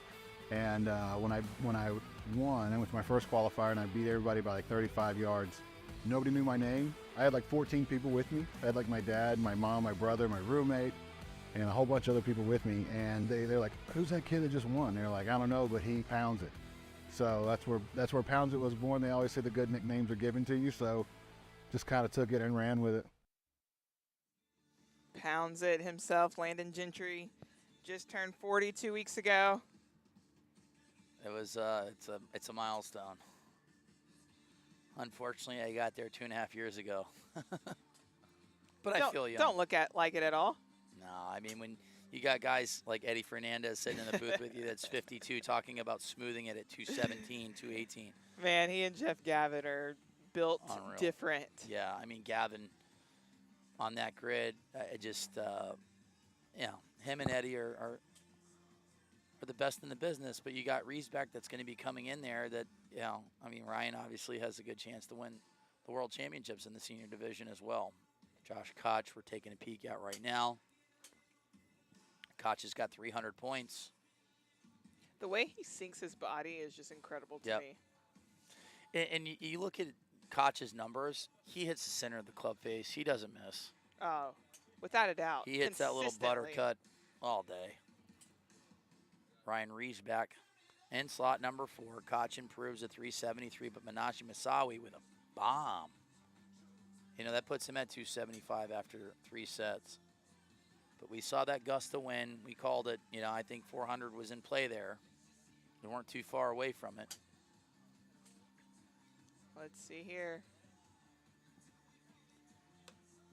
And when I won, I went to my first qualifier and I beat everybody by like 35 yards. Nobody knew my name. I had like 14 people with me. I had like my dad, my mom, my brother, my roommate, and a whole bunch of other people with me. And they're like, "Who's that kid that just won?" They're like, "I don't know, but he pounds it." So that's where Pounds It was born. They always say the good nicknames are given to you. So just kind of took it and ran with it. Pounds it himself, Landon Gentry, just turned 40 2 weeks ago. It was it's a milestone. Unfortunately, I got there 2.5 years ago. But I feel young. Don't look like it at all. No, I mean, when you got guys like Eddie Fernandez sitting in the booth with you that's 52 talking about smoothing it at 217, 218. Man, he and Jeff Gavin are built Unreal. different. Yeah, I mean, Gavin on that grid, I just, him and Eddie are the best in the business, but you got Riesbeck that's going to be coming in there that, I mean, Ryan obviously has a good chance to win the World Championships in the senior division as well. Josh Koch, we're taking a peek at right now. Koch has got 300 points. The way he sinks his body is just incredible to Yep. me. And you look at Koch's numbers, he hits the center of the club face. He doesn't miss. Oh, without a doubt. He hits that little butter Consistently. cut all day. Ryan Riesbeck in slot number 4. Koch improves at 373, but Menashe Masawi with a bomb. That puts him at 275 after 3 sets. But we saw that gust of wind. We called it, I think 400 was in play there. We weren't too far away from it. Let's see here.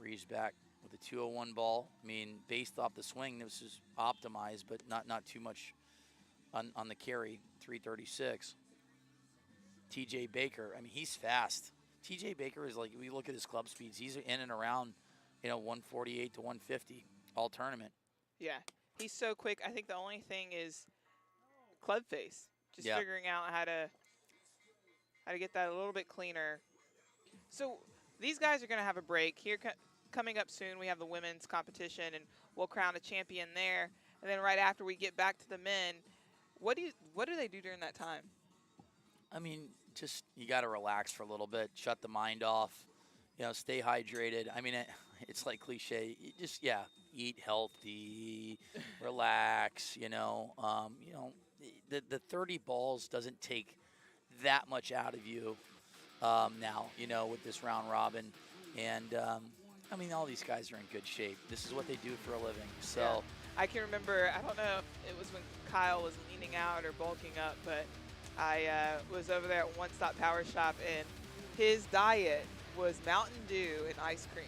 Riesbeck with a 201 ball. I mean, based off the swing, this is optimized, but not too much on the carry, 336. TJ Baker, I mean, he's fast. TJ Baker is like, we look at his club speeds, he's in and around, 148 to 150 all tournament. Yeah, he's so quick. I think the only thing is club face. Just Yeah. figuring out how to get that a little bit cleaner. So these guys are going to have a break. Here coming up soon, we have the women's competition, and we'll crown a champion there. And then right after we get back to the men, what do they do during that time? I mean, just you got to relax for a little bit, shut the mind off, stay hydrated. I mean, it's like cliche. You just the 30 balls doesn't take that much out of you now, you know, with this round robin. And, I mean, all these guys are in good shape. This is what they do for a living. So Yeah. I can remember, I don't know if it was when Kyle was leaning out or bulking up, but I was over there at One Stop Power Shop, and his diet was Mountain Dew and ice cream.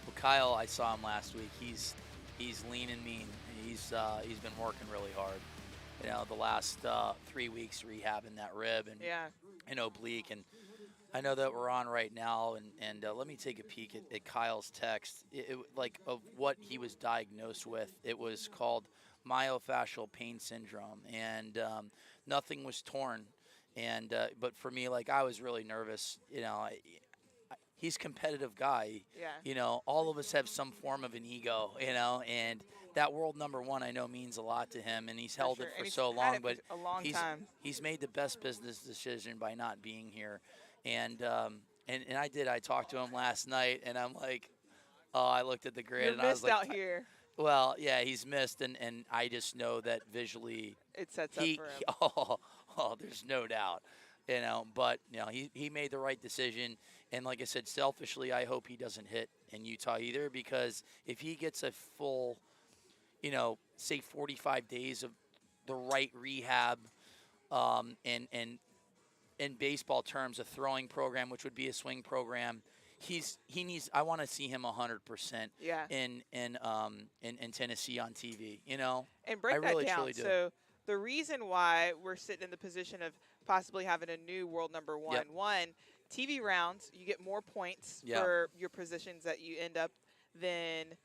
well, Kyle, I saw him last week. He's lean and mean. He's been working really hard. You know, the last 3 weeks rehabbing that rib and Yeah. an oblique. And I know that we're on right now, and let me take a peek at Kyle's text. Like of what he was diagnosed with. It was called myofascial pain syndrome, and nothing was torn. And but for me, like, I was really nervous. You know, he's a competitive guy. Yeah. You know, all of us have some form of an ego. You know, and that world number one I know means a lot to him, and he's held sure. it And for he's so had long. it But for a long he's time. he's made the best business decision by not being here. And I talked to him last night, and I'm like, oh, I looked at the grid You're and I was missed like, out here. well, yeah, he's missed, and I just know that visually It sets up he, for him. oh, there's no doubt, you know. But you know, he made the right decision, and like I said, selfishly, I hope he doesn't hit in Utah either, because if he gets a full, you know, say 45 days of the right rehab, and in baseball terms, a throwing program, which would be a swing program. He needs. I want to see him 100% Yeah. in Tennessee on TV. You know, And break I that really down. truly do. So the reason why we're sitting in the position of possibly having a new world number one, Yep. one, TV rounds, you get more points Yeah. for your positions that you end up than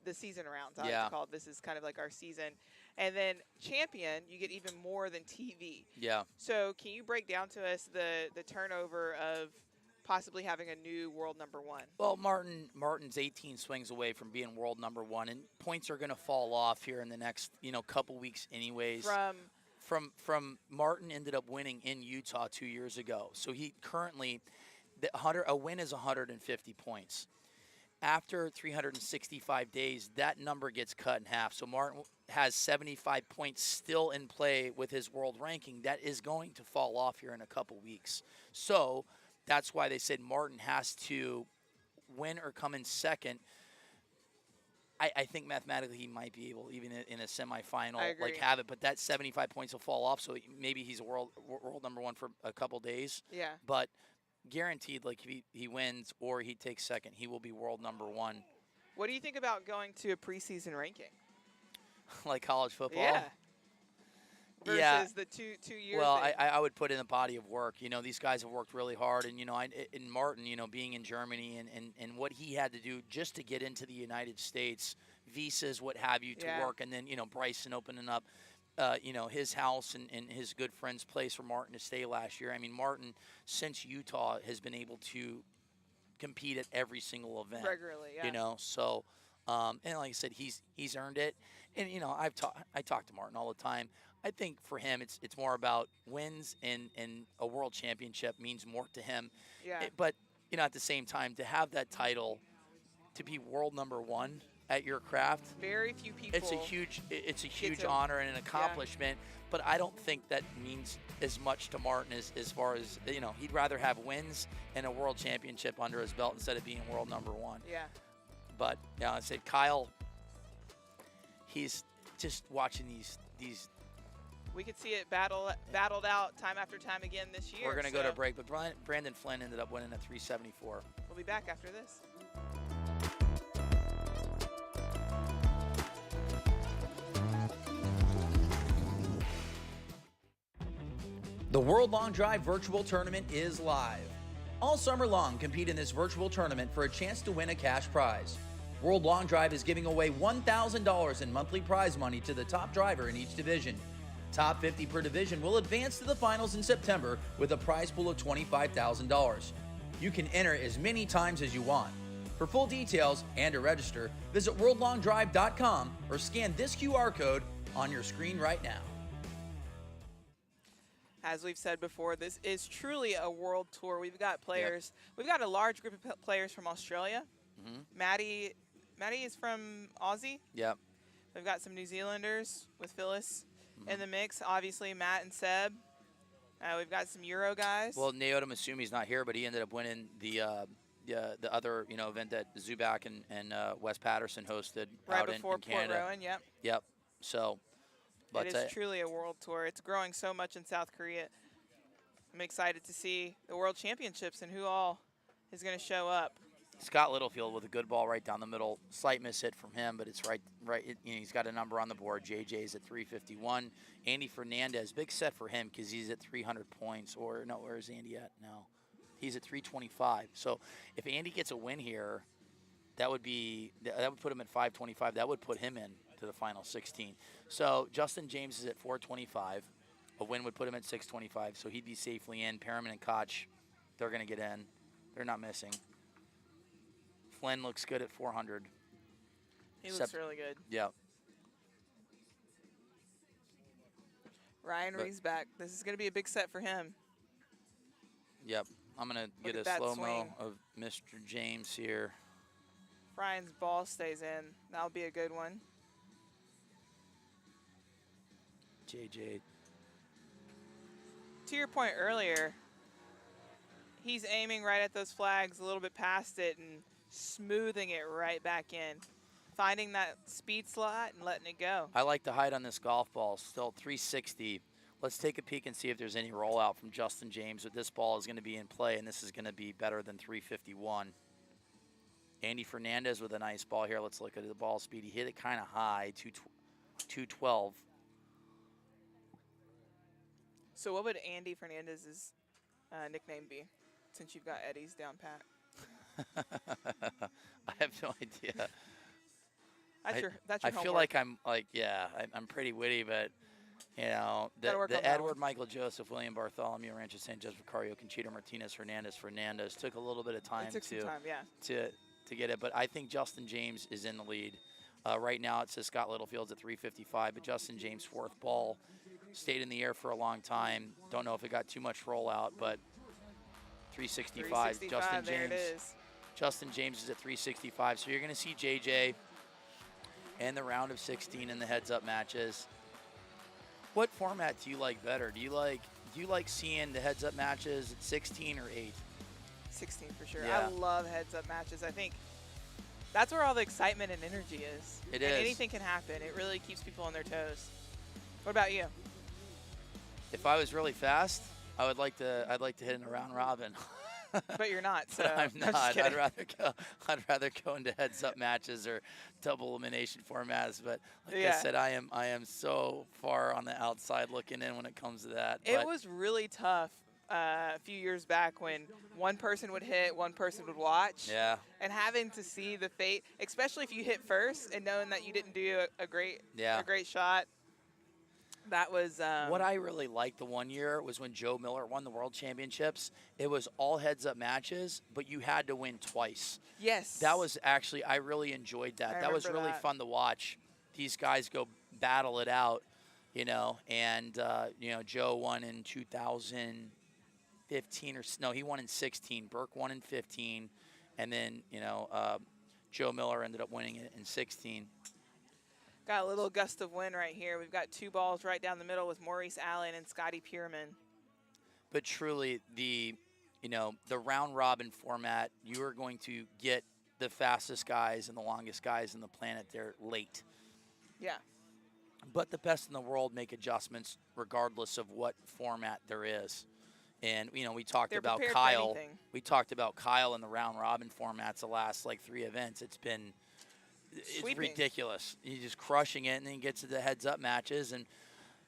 the season rounds. I like Yeah. to call it. This is kind of like our season. And then champion, you get even more than TV. Yeah. So can you break down to us the turnover of possibly having a new world number one? Well, Martin's 18 swings away from being world number one, and points are going to fall off here in the next, you know, couple weeks, anyways. From Martin ended up winning in Utah 2 years ago, so he currently a win is 150 points. After 365 days, that number gets cut in half. So Martin has 75 points still in play with his world ranking. That is going to fall off here in a couple weeks. So that's why they said Martin has to win or come in second. I think mathematically he might be able, even in a semifinal, I agree. like have it. But that 75 points will fall off. So maybe he's a world number one for a couple days. Yeah. But guaranteed, like, if he wins or he takes second, he will be world number one. What do you think about going to a preseason ranking? Like college football? Yeah. Versus Yeah. the two years. Well, I would put in a body of work. You know, these guys have worked really hard. And, you know, in Martin, you know, being in Germany and what he had to do just to get into the United States, visas, what have you, to Yeah. work. And then, you know, Bryson opening up, you know, his house and his good friend's place for Martin to stay last year. I mean, Martin, since Utah, has been able to compete at every single event. Regularly, yeah. You know, so, and like I said, he's earned it. And, you know, I talk to Martin all the time. I think for him, it's more about wins, and a world championship means more to him. Yeah. But, you know, at the same time, to have that title, to be world number one at your craft, Very few people. it's a huge to- honor and an accomplishment. But I don't think that means as much to Martin as far as, you know, he'd rather have wins and a world championship under his belt instead of being world number one. Yeah. But, you know, I said, Kyle, he's just watching these. We could see it battled out time after time again this year. We're going to go to so break, but Brandon Flynn ended up winning at 374. We'll be back after this. The World Long Drive Virtual Tournament is live. All summer long, compete in this virtual tournament for a chance to win a cash prize. World Long Drive is giving away $1,000 in monthly prize money to the top driver in each division. Top 50 per division will advance to the finals in September with a prize pool of $25,000. You can enter as many times as you want. For full details and to register, visit worldlongdrive.com or scan this QR code on your screen right now. As we've said before, this is truly a world tour. We've got players. We've got a large group of players from Australia. Maddie is from Aussie. Yep. We've got some New Zealanders with Phyllis. in the mix. Obviously, Matt and Seb. We've got some Euro guys. Well, Naoto Masumi's not here, but he ended up winning the other event that Zuback and Wes Patterson hosted right out before in Canada. Port Rowan, yep. Yep. So, but it is truly a world tour. It's growing so much in South Korea. I'm excited to see the World Championships and who all is going to show up. Scott Littlefield with a good ball right down the middle. Slight miss hit from him, but it's right. He's got a number on the board. JJ's at 351. Andy Fernandez, big set for him because he's at 300 points. Or no, where's Andy at now? He's at 325. So if Andy gets a win here, that would put him at 525. That would put him in to the final 16. So Justin James is at 425. A win would put him at 625. So he'd be safely in. Perriman and Koch, they're going to get in. They're not missing. Flynn looks good at 400. He looks really good. Yeah. Ryan Reeves back. This is going to be a big set for him. Yep. I'm going to get a slow-mo of Mr. James here. Ryan's ball stays in. That'll be a good one. JJ. To your point earlier, he's aiming right at those flags, a little bit past it, and smoothing it right back in. Finding that speed slot and letting it go. I like the height on this golf ball. Still 360. Let's take a peek and see if there's any rollout from Justin James. But this ball is going to be in play, and this is going to be better than 351. Andy Fernandez with a nice ball here. Let's look at the ball speed. He hit it kind of high, 212. So what would Andy Fernandez's nickname be, since you've got Eddie's down pat? I have no idea. That's your I feel like I'm pretty witty, but you know, the Edward, Michael Joseph, William Bartholomew, Rancho San Jose, Vicario, Conchita Martinez, Fernandez took a little bit of time to get it, but I think Justin James is in the lead. Right now it says Scott Littlefield's at 355, but Justin James' fourth ball stayed in the air for a long time. Don't know if it got too much rollout, but 365. Justin there James. It is. Justin James is at 365. So you're going to see JJ in the round of 16 in the heads-up matches. What format do you like better? Do you like seeing the heads-up matches at 16 or 8? 16 for sure. Yeah. I love heads-up matches. I think that's where all the excitement and energy is. It and is. Anything can happen. It really keeps people on their toes. What about you? If I was really fast, I'd like to hit in a round robin. But you're not, so I'm not. just kidding. I'd rather go into heads-up matches or double elimination formats. But like Yeah. I said, I am so far on the outside looking in when it comes to that. It was really tough a few years back when one person would hit, one person would watch. Yeah. And having to see the fate, especially if you hit first and knowing that you didn't do a great shot. That was what I really liked the one year was when Joe Miller won the World Championships. It was all heads-up matches, but you had to win twice. Yes. That was actually, I really enjoyed that. That was really fun to watch. These guys go battle it out, you know. And Joe won in 2015 he won in 16. Burke won in 15, and then Joe Miller ended up winning it in 16. Got a little gust of wind right here. We've got two balls right down the middle with Maurice Allen and Scotty Pierman. But truly, the round robin format, you are going to get the fastest guys and the longest guys on the planet there late. Yeah. But the best in the world make adjustments regardless of what format there is. And we talked about Kyle. We talked about Kyle in the round robin formats the last 3 events. It's ridiculous. He's just crushing it, and then he gets to the heads-up matches, and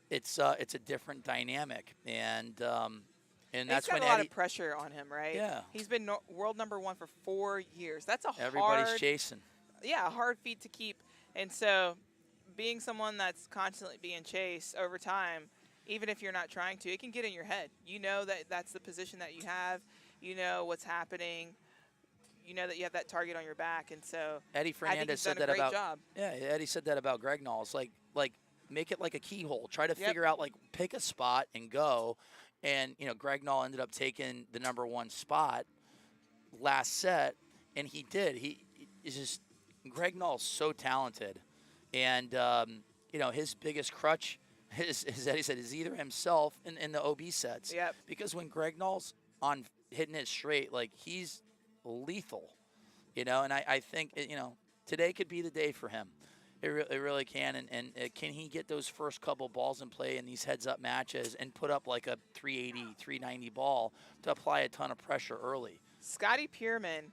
it's a different dynamic. And that's when got a lot of pressure on him, right? Yeah. He's been world #1 for 4 years. That's everybody's chasing. Yeah, a hard feat to keep. And so, being someone that's constantly being chased over time, even if you're not trying to, it can get in your head. You know that that's the position that you have. You know what's happening. You know that you have that target on your back, and so Eddie Fernandez said that about. Job. Yeah, Eddie said that about Greg Knowles. Like make it like a keyhole. Try to figure out pick a spot and go. And Greg Knowles ended up taking the #1 spot last set, and he did. He is just Greg Knowles so talented, and his biggest crutch is Eddie said, is either himself in the OB sets. Yep. Because when Greg Null's on hitting it straight, like he's lethal, you know. And I think today could be the day for him. It really can. And can he get those first couple balls in play in these heads-up matches and put up like a 380, 390 ball to apply a ton of pressure early? Scotty Pierman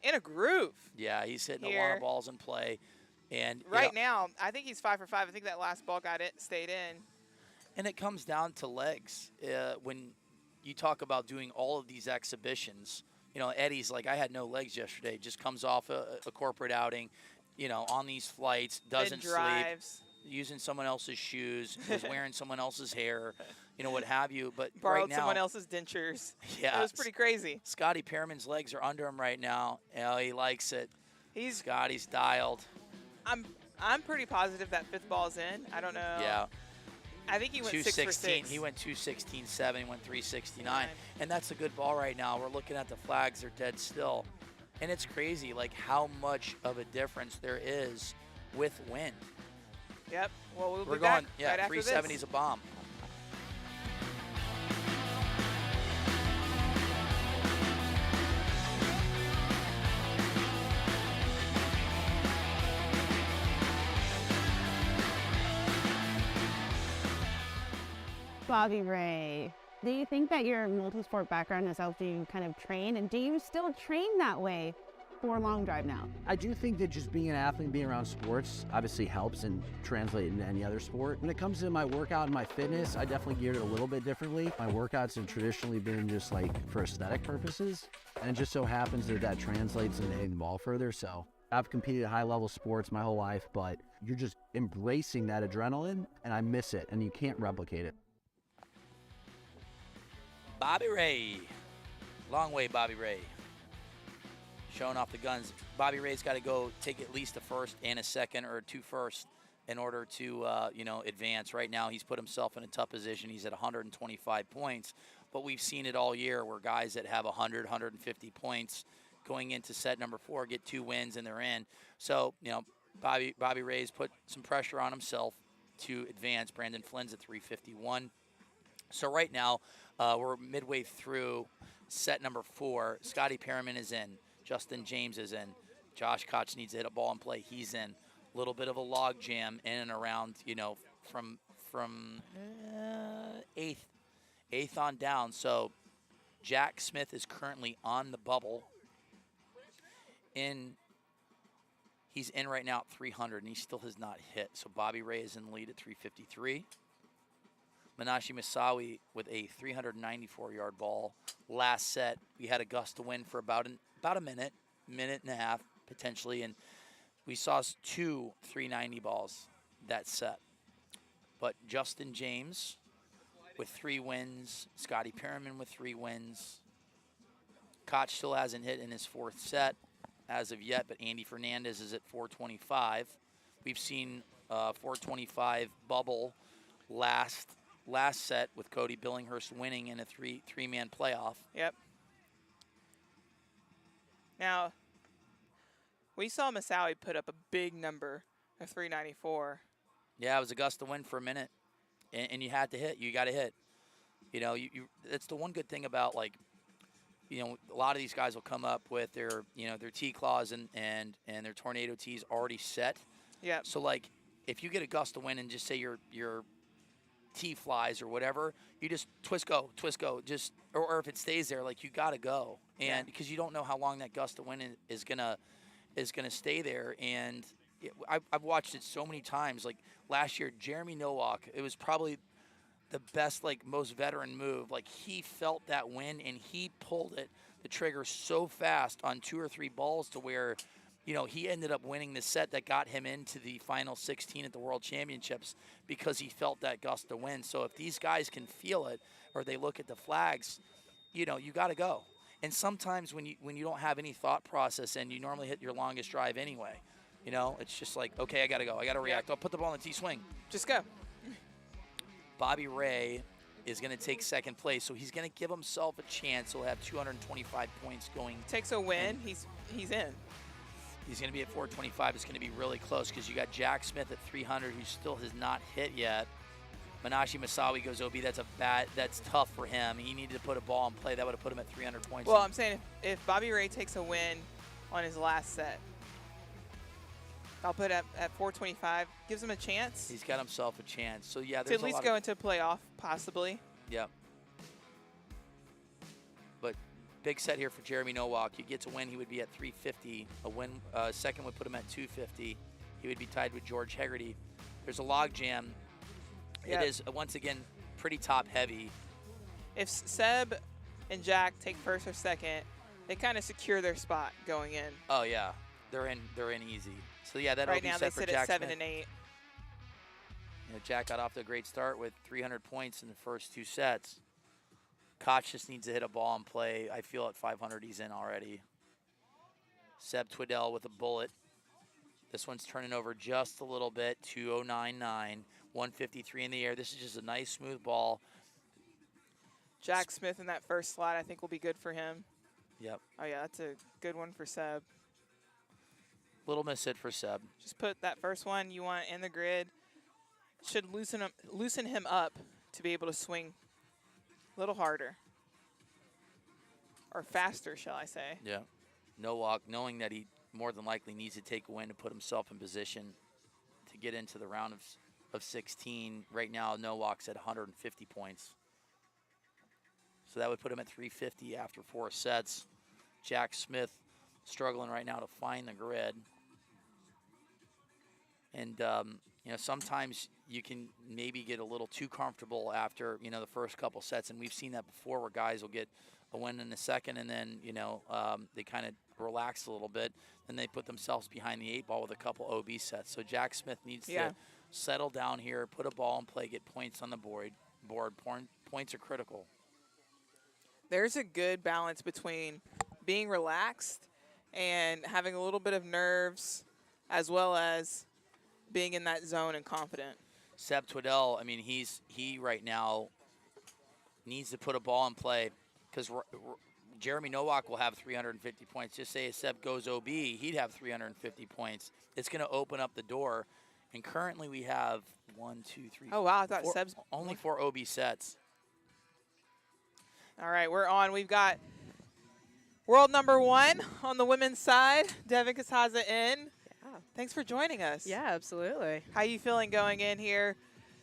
in a groove. Yeah, he's hitting a lot Here. of balls in play. And Right now, I think he's 5 for 5. I think that last ball stayed in. And it comes down to legs. When you talk about doing all of these exhibitions, Eddie's like, I had no legs yesterday. Just comes off a corporate outing, on these flights, doesn't sleep, using someone else's shoes, is wearing someone else's hair, what have you. But Borrowed right now, someone else's dentures. Yeah, It was pretty crazy. Scotty Pierman's legs are under him right now. He likes it. Scotty's dialed. I'm pretty positive that 5th ball's in. I don't know. Yeah. I think he went 6 for 6. He went 216.7. He went 369. And that's a good ball right now. We're looking at the flags. They're dead still. And it's crazy, like, how much of a difference there is with wind. Yep. Well, we'll We're be going, back right after 370 is this. a bomb. Bobby Ray, do you think that your multi-sport background has helped you kind of train, and do you still train that way for long drive now? I do think that just being an athlete and being around sports obviously helps and translates into any other sport. When it comes to my workout and my fitness, I definitely geared it a little bit differently. My workouts have traditionally been just like for aesthetic purposes, and it just so happens that translates into hitting the ball further. So I've competed at high-level sports my whole life, but you're just embracing that adrenaline, and I miss it, and you can't replicate it. Bobby Ray. Long way, Bobby Ray. Showing off the guns. Bobby Ray's got to go take at least a first and a second or 2 firsts in order to, advance. Right now, he's put himself in a tough position. He's at 125 points. But we've seen it all year where guys that have 100, 150 points going into set number 4 get 2 wins and they're in. So, Bobby Ray's put some pressure on himself to advance. Brandon Flynn's at 351. So right now, we're midway through set number 4. Scotty Pierman is in. Justin James is in. Josh Koch needs to hit a ball and play. He's in. A little bit of a log jam in and around, from 8th on down. So Jack Smith is currently on the bubble. He's in right now at 300, and he still has not hit. So Bobby Ray is in the lead at 353. Menashe Moussaoui with a 394-yard ball. Last set, we had a gust of wind for about a minute and a half, potentially, and we saw 2 390 balls that set. But Justin James with 3 wins, Scotty Pierman with 3 wins. Koch still hasn't hit in his 4th set as of yet, but Andy Fernandez is at 425. We've seen 425 bubble last set with Cody Billinghurst winning in a three-man playoff. Yep. Now, we saw Moussaoui put up a big number of 394. Yeah, it was a gust of wind for a minute, and you had to hit. You got to hit. That's the one good thing about, like, a lot of these guys will come up with their tee claws and their tornado tees already set. Yeah. So, like, if you get a gust of wind and just say your tee flies or whatever, you just twist go, just or if it stays there, like, you got to go, and because you don't know how long that gust of wind is gonna stay there. And I've watched it so many times. Like last year, Jeremy Nowak, it was probably the best, like, most veteran move. Like, he felt that wind and he pulled the trigger so fast on 2 or 3 balls to where, he ended up winning the set that got him into the final 16 at the World Championships because he felt that gust of wind. So if these guys can feel it or they look at the flags, you got to go. And sometimes when you don't have any thought process and you normally hit your longest drive anyway, it's just like, okay, I got to go. I got to react. I'll put the ball in the tee swing. Just go. Bobby Ray is going to take 2nd place, so he's going to give himself a chance. He'll have 225 points going. Takes a win, he's in. He's going to be at 425. It's going to be really close because you got Jack Smith at 300, who still has not hit yet. Menashe Masawi goes OB. That's tough for him. He needed to put a ball in play. That would have put him at 300 points. Well, I'm saying if Bobby Ray takes a win on his last set, I'll put it at 425. Gives him a chance. He's got himself a chance. So, yeah, to there's at least go into a playoff, possibly. Yep. But big set here for Jeremy Nowak. You get to win, he would be at 350. A win, second would put him at 250. He would be tied with George Hegarty. There's a log jam. Yeah. It is, once again, pretty top heavy. If Seb and Jack take first or second, they kind of secure their spot going in. Oh, yeah. They're in easy. So, yeah, that right OB now set they for sit Jack at 7 Smith. and 8. Jack got off to a great start with 300 points in the first 2 sets. Koch just needs to hit a ball and play. I feel at 500 he's in already. Seb Twiddell with a bullet. This one's turning over just a little bit. 2099, 153 in the air. This is just a nice smooth ball. Jack Smith in that first slot I think will be good for him. Yep. Oh, yeah, that's a good one for Seb. Little miss hit for Seb. Just put that first one you want in the grid. Should loosen him up to be able to swing a little harder. Or faster, shall I say. Yeah. Nowak, knowing that he more than likely needs to take a win to put himself in position to get into the round of 16. Right now, Nowak's at 150 points. So that would put him at 350 after 4 sets. Jack Smith struggling right now to find the grid. And, sometimes you can maybe get a little too comfortable after, the first couple sets. And we've seen that before where guys will get a win in the second and then, they kind of relax a little bit. Then they put themselves behind the 8 ball with a couple OB sets. So Jack Smith needs to settle down here, put a ball in play, get points on the board. Points are critical. There's a good balance between being relaxed and having a little bit of nerves as well as being in that zone and confident. Seb Twiddell, he right now needs to put a ball in play because Jeremy Nowak will have 350 points. Just say if Seb goes OB, he'd have 350 points. It's going to open up the door. And currently we have 1, 2, 3. Oh, wow. I thought 4, Seb's only 4 OB sets. All right, we're on. We've got world number 1 on the women's side, Devin Casaza in. Yeah. Thanks for joining us. Yeah, absolutely. How you feeling going in here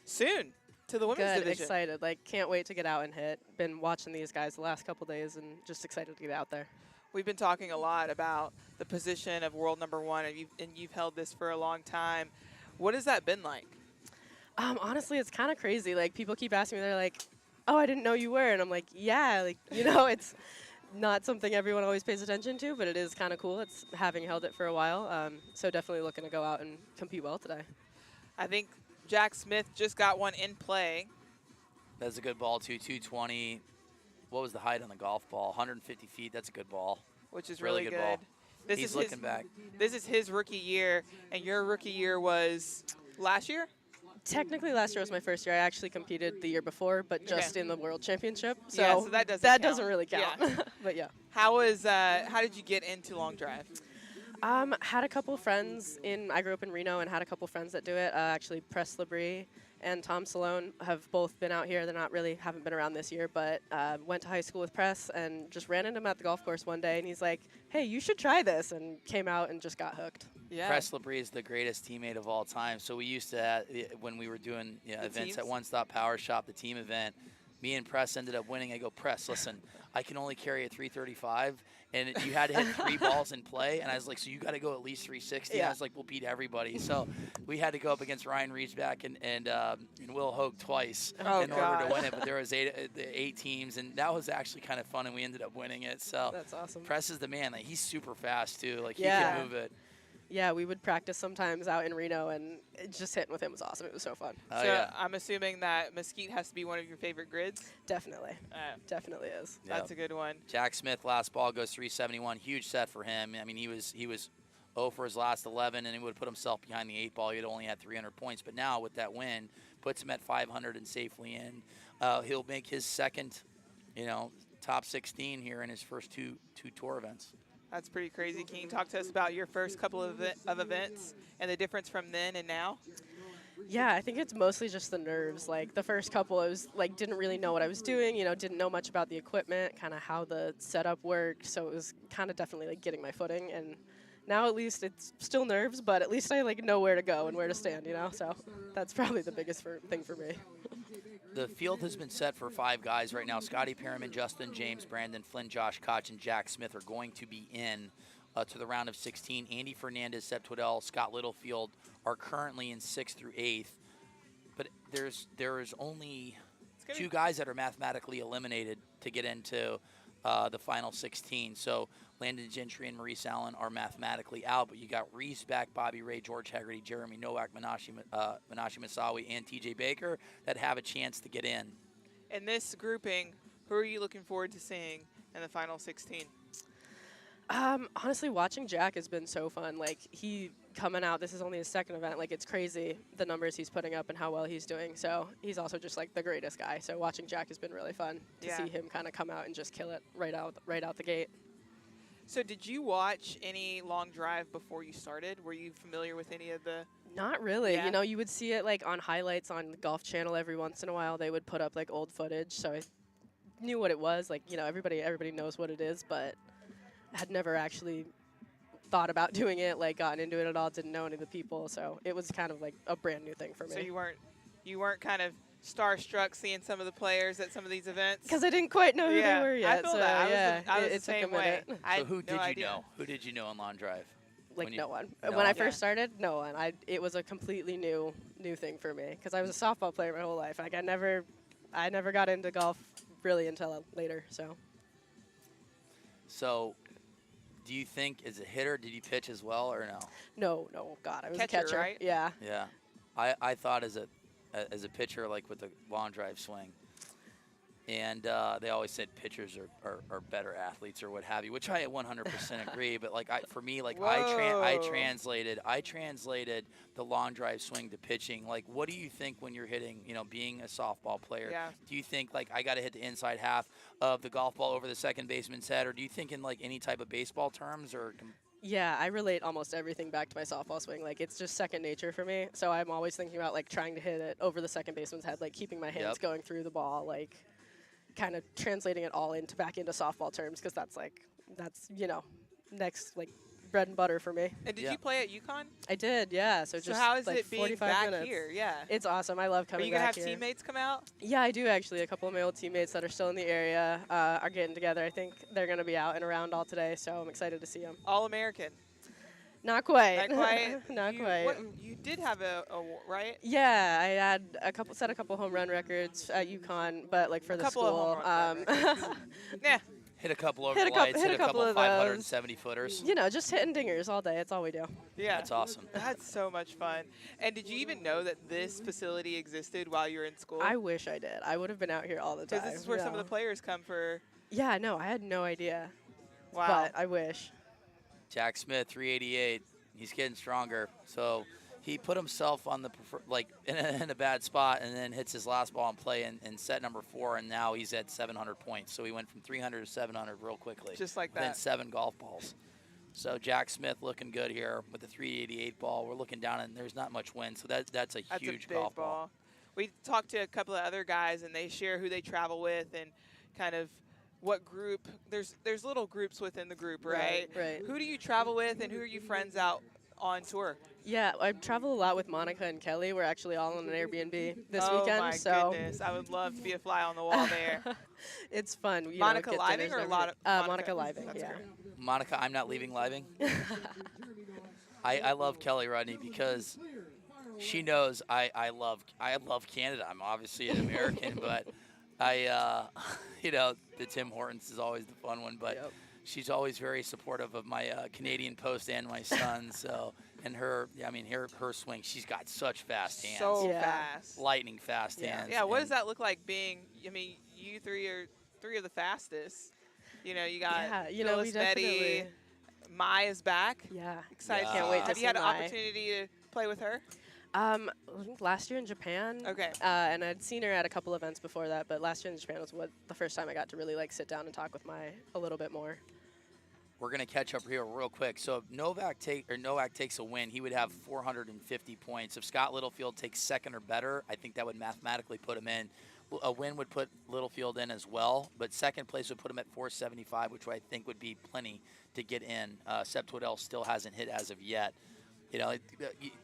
soon to the women's Good, division? excited. Can't wait to get out and hit. Been watching these guys the last couple days and just excited to get out there. We've been talking a lot about the position of world number 1, and you've held this for a long time. What has that been like? Honestly, it's kind of crazy. People keep asking me, they're like, oh, I didn't know you were. And I'm like, yeah, it's not something everyone always pays attention to, but it is kind of cool. It's having held it for a while. So definitely looking to go out and compete well today. I think Jack Smith just got one in play. That's a good ball, too. 220. What was the height on the golf ball? 150 feet. That's a good ball. Which is really good. Ball. This He's is looking back. This is his rookie year, and your rookie year was last year? Technically, last year was my first year. I actually competed the year before, but just in the World Championship. So, yeah, so that doesn't really count. Yeah. But yeah. How did you get into long drive? Had a couple friends I grew up in Reno and had a couple friends that do it. Actually, Press Labrie and Tom Salone have both been out here. They're haven't been around this year, but went to high school with Press and just ran into him at the golf course one day. And he's like, hey, you should try this. And came out and just got hooked. Yeah. Press Labrie is the greatest teammate of all time. So we used to, when we were doing events teams? at One Stop Power Shop, the team event, me and Press ended up winning. I go, Press, listen, I can only carry a 335, and you had to hit 3 balls in play. And I was like, so you got to go at least 360. Yeah. And I was like, we'll beat everybody. So we had to go up against Ryan Riesback and Will Hogue twice in order to win it. But there was 8 teams, and that was actually kind of fun, and we ended up winning it. So that's awesome. Press is the man. He's super fast too. He Yeah. can move it. Yeah, we would practice sometimes out in Reno, and just hitting with him was awesome. It was so fun. Oh, so yeah. I'm assuming that Mesquite has to be one of your favorite grids? Definitely. Definitely is. That's a good one. Jack Smith, last ball goes 371. Huge set for him. He was 0 for his last 11, and he would have put himself behind the 8 ball. He'd only had 300 points. But now with that win, puts him at 500 and safely in. He'll make his second, top 16 here in his first two tour events. That's pretty crazy. Can you talk to us about your first couple of events and the difference from then and now? Yeah, I think it's mostly just the nerves. Like the first couple, I was like didn't really know what I was doing. You know, didn't know much about the equipment, kind of how the setup worked. So it was kind of definitely like getting my footing. And now at least it's still nerves, but at least I like know where to go and where to stand. You know, so that's probably the biggest thing for me. The field has been set for 5 guys right now. Scotty Perriman, Justin James, Brandon Flynn, Josh Koch, and Jack Smith are going to be in to the round of 16. Andy Fernandez, Seb Twiddell, Scott Littlefield are currently in 6th through 8th. But there is only 2 guys that are mathematically eliminated to get into the final 16. So Landon Gentry and Maurice Allen are mathematically out, but you got Reese back, Bobby Ray, George Hegarty, Jeremy Nowak, Menashe Masawi, and TJ Baker that have a chance to get in. In this grouping, who are you looking forward to seeing in the final 16? Honestly, watching Jack has been so fun. Like, he coming out, this is only his second event. Like, it's crazy the numbers he's putting up and how well he's doing. So he's also just, like, the greatest guy. So watching Jack has been really fun to see him kind of come out and just kill it right out the gate. So did you watch any long drive before you started? Were you familiar with any of the... Not really. Yeah. You know, you would see it, like, on highlights on the Golf Channel every once in a while. They would put up, like, old footage. So I knew what it was. Like, you know, everybody knows what it is, but had never actually thought about doing it, like gotten into it at all, didn't know any of the people, so it was kind of like a brand new thing for me. So you weren't kind of starstruck seeing some of the players at some of these events? Because I didn't quite know who they were yet. I feel so that. I was the it took a same way. minute. So who did you know? Who did you know on Long Drive? Like no one. No When one? I first started, no one. It was a completely new thing for me because I was a softball player my whole life. Like I never got into golf really until later. So, do you think as a hitter, did you pitch as well or no? No, God, I was Catcher, a catcher. right? Yeah. Yeah, I thought as a pitcher, like with the long drive swing, and they always said pitchers are better athletes or what have you, which I 100% agree. But like for me, like I translated the long drive swing to pitching. Like, what do you think when you're hitting? You know, being a softball player, do you think like I got to hit the inside half of the golf ball over the second baseman's head, or do you think in like any type of baseball terms or? Yeah, I relate almost everything back to my softball swing. Like, it's just second nature for me. So I'm always thinking about, like, trying to hit it over the second baseman's head, like, keeping my hands going through the ball, like, kind of translating it all back into softball terms, because that's, you know, next, like, bread and butter for me. And did you play at UConn? I did, yeah. So just, how is like, it being 45 back minutes. here? Yeah. It's awesome. I love coming back here. Are you going to have teammates come out? Yeah, I do, actually. A couple of my old teammates that are still in the area are getting together. I think they're going to be out and around all today, so I'm excited to see them. All-American? Not quite. Not quite? Not quite. You did have a right? Yeah, I had set a couple home run records at UConn, but like for the school. Yeah. Hit a couple over the lights, hit a couple of 570 footers. You know, just hitting dingers all day. That's all we do. Yeah. That's awesome. That's so much fun. And did you even know that this facility existed while you were in school? I wish I did. I would have been out here all the time. Because this is where some of the players come for. Yeah, no, I had no idea. Wow. But I wish. Jack Smith, 388. He's getting stronger. So he put himself on the in a bad spot, and then hits his last ball in play in set number 4, and now he's at 700 points. So he went from 300 to 700 real quickly. Just like that. Within 7 golf balls. So Jack Smith looking good here with the 388 ball. We're looking down, and there's not much wind, so that's a huge big golf ball. We talked to a couple of other guys, and they share who they travel with and kind of what group. There's little groups within the group, right? Right. Who do you travel with, and who are you friends out on tour? Yeah, I travel a lot with Monica and Kelly. We're actually all on an Airbnb this weekend. Oh my goodness, I would love to be a fly on the wall there. It's fun. Monica Living or Monica Living? That's yeah. great. Monica, I'm not leaving Living. I love Kelly Rudney because she knows I love Canada. I'm obviously an American, but you know, the Tim Hortons is always the fun one, but she's always very supportive of my Canadian Post and my son. So, and her swing, she's got such fast hands. So fast. Lightning fast hands. Yeah, what does that look like being, you three are three of the fastest. You know, you got Phyllis, Betty, Mai is back. Yeah. Excited. Can't wait to Have see you had an Mai. opportunity to play with her? I think last year in Japan. Okay. And I'd seen her at a couple events before that, but last year in Japan was the first time I got to really like sit down and talk with Mai a little bit more. we're going to catch up here real quick. So if Nowak takes a win, he would have 450 points. If Scott Littlefield takes second or better, I think that would mathematically put him in. A win would put Littlefield in as well, but second place would put him at 475, which I think would be plenty to get in. Seb Twiddell still hasn't hit as of yet. You know,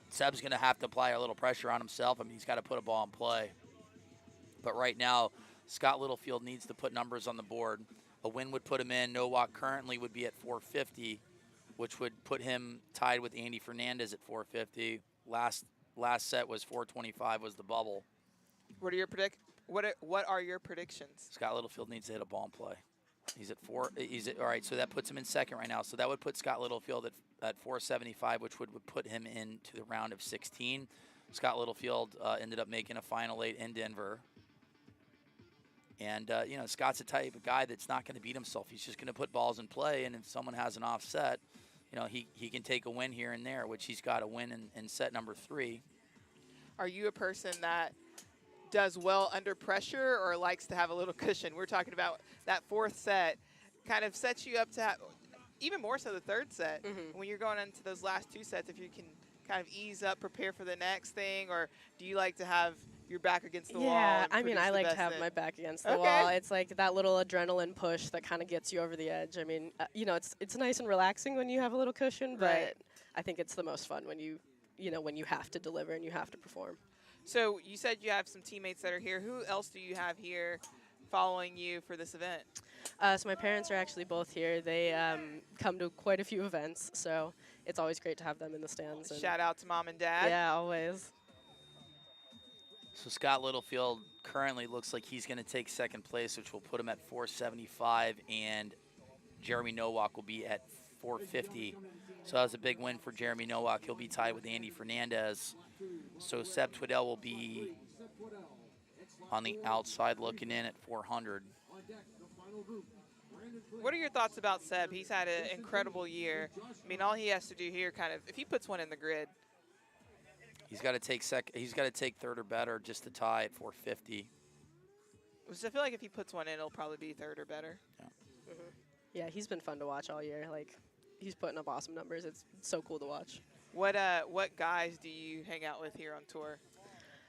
Seb's going to have to apply a little pressure on himself. I mean, he's got to put a ball in play. But right now, Scott Littlefield needs to put numbers on the board. A win would put him in. Nowak currently would be at 450, which would put him tied with Andy Fernandez at 450. Last set was 425 was the bubble. What are your predictions? Scott Littlefield needs to hit a ball and play. He's at all right, so that puts him in second right now. So that would put Scott Littlefield at 475, which would put him into the round of 16. Scott Littlefield ended up making a final 8 in Denver. And, you know, Scott's a type of guy that's not going to beat himself. He's just going to put balls in play, and if someone has an offset, you know, he can take a win here and there, which he's got a win in set number 3. Are you a person that does well under pressure or likes to have a little cushion? We're talking about that 4th set kind of sets you up to have, even more so the 3rd set. When you're going into those last 2 sets, if you can kind of ease up, prepare for the next thing, or do you like to have your back against the wall? Yeah, I mean, I like to have my back against the wall. It's like that little adrenaline push that kind of gets you over the edge. I mean, you know, it's nice and relaxing when you have a little cushion, but I think it's the most fun when you have to deliver and you have to perform. So you said you have some teammates that are here. Who else do you have here following you for this event? So my parents are actually both here. They come to quite a few events, so it's always great to have them in the stands. Shout out to Mom and Dad. Yeah, always. So Scott Littlefield currently looks like he's going to take second place, which will put him at 475, and Jeremy Nowak will be at 450. So that's a big win for Jeremy Nowak. He'll be tied with Andy Fernandez. So Seb Twiddell will be on the outside looking in at 400. What are your thoughts about Seb? He's had an incredible year. I mean, all he has to do here kind of, if he puts one in the grid, he's got to take he's got to take third or better just to tie at 450. Which I feel like if he puts one in, it'll probably be third or better. Yeah. Yeah, he's been fun to watch all year. Like, he's putting up awesome numbers. It's so cool to watch. What guys do you hang out with here on tour?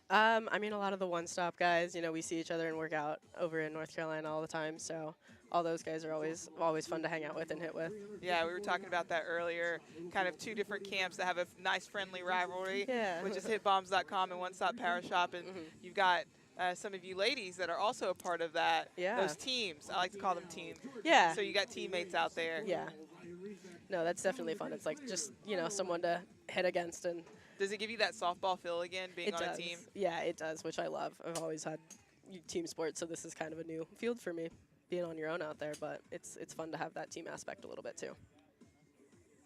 I mean, a lot of the one-stop guys. You know, we see each other and work out over in North Carolina all the time. So all those guys are always fun to hang out with and hit with. Yeah, we were talking about that earlier. Kind of 2 different camps that have a nice friendly rivalry, which is hitbombs.com and One Stop Power Shop. And you've got some of you ladies that are also a part of that. Yeah. Those teams. I like to call them teams. Yeah. So you got teammates out there. Yeah. No, that's definitely fun. It's like just, you know, someone to hit against. And does it give you that softball feel again, being on a team? Yeah, it does, which I love. I've always had team sports, so this is kind of a new field for me, being on your own out there. But it's fun to have that team aspect a little bit too.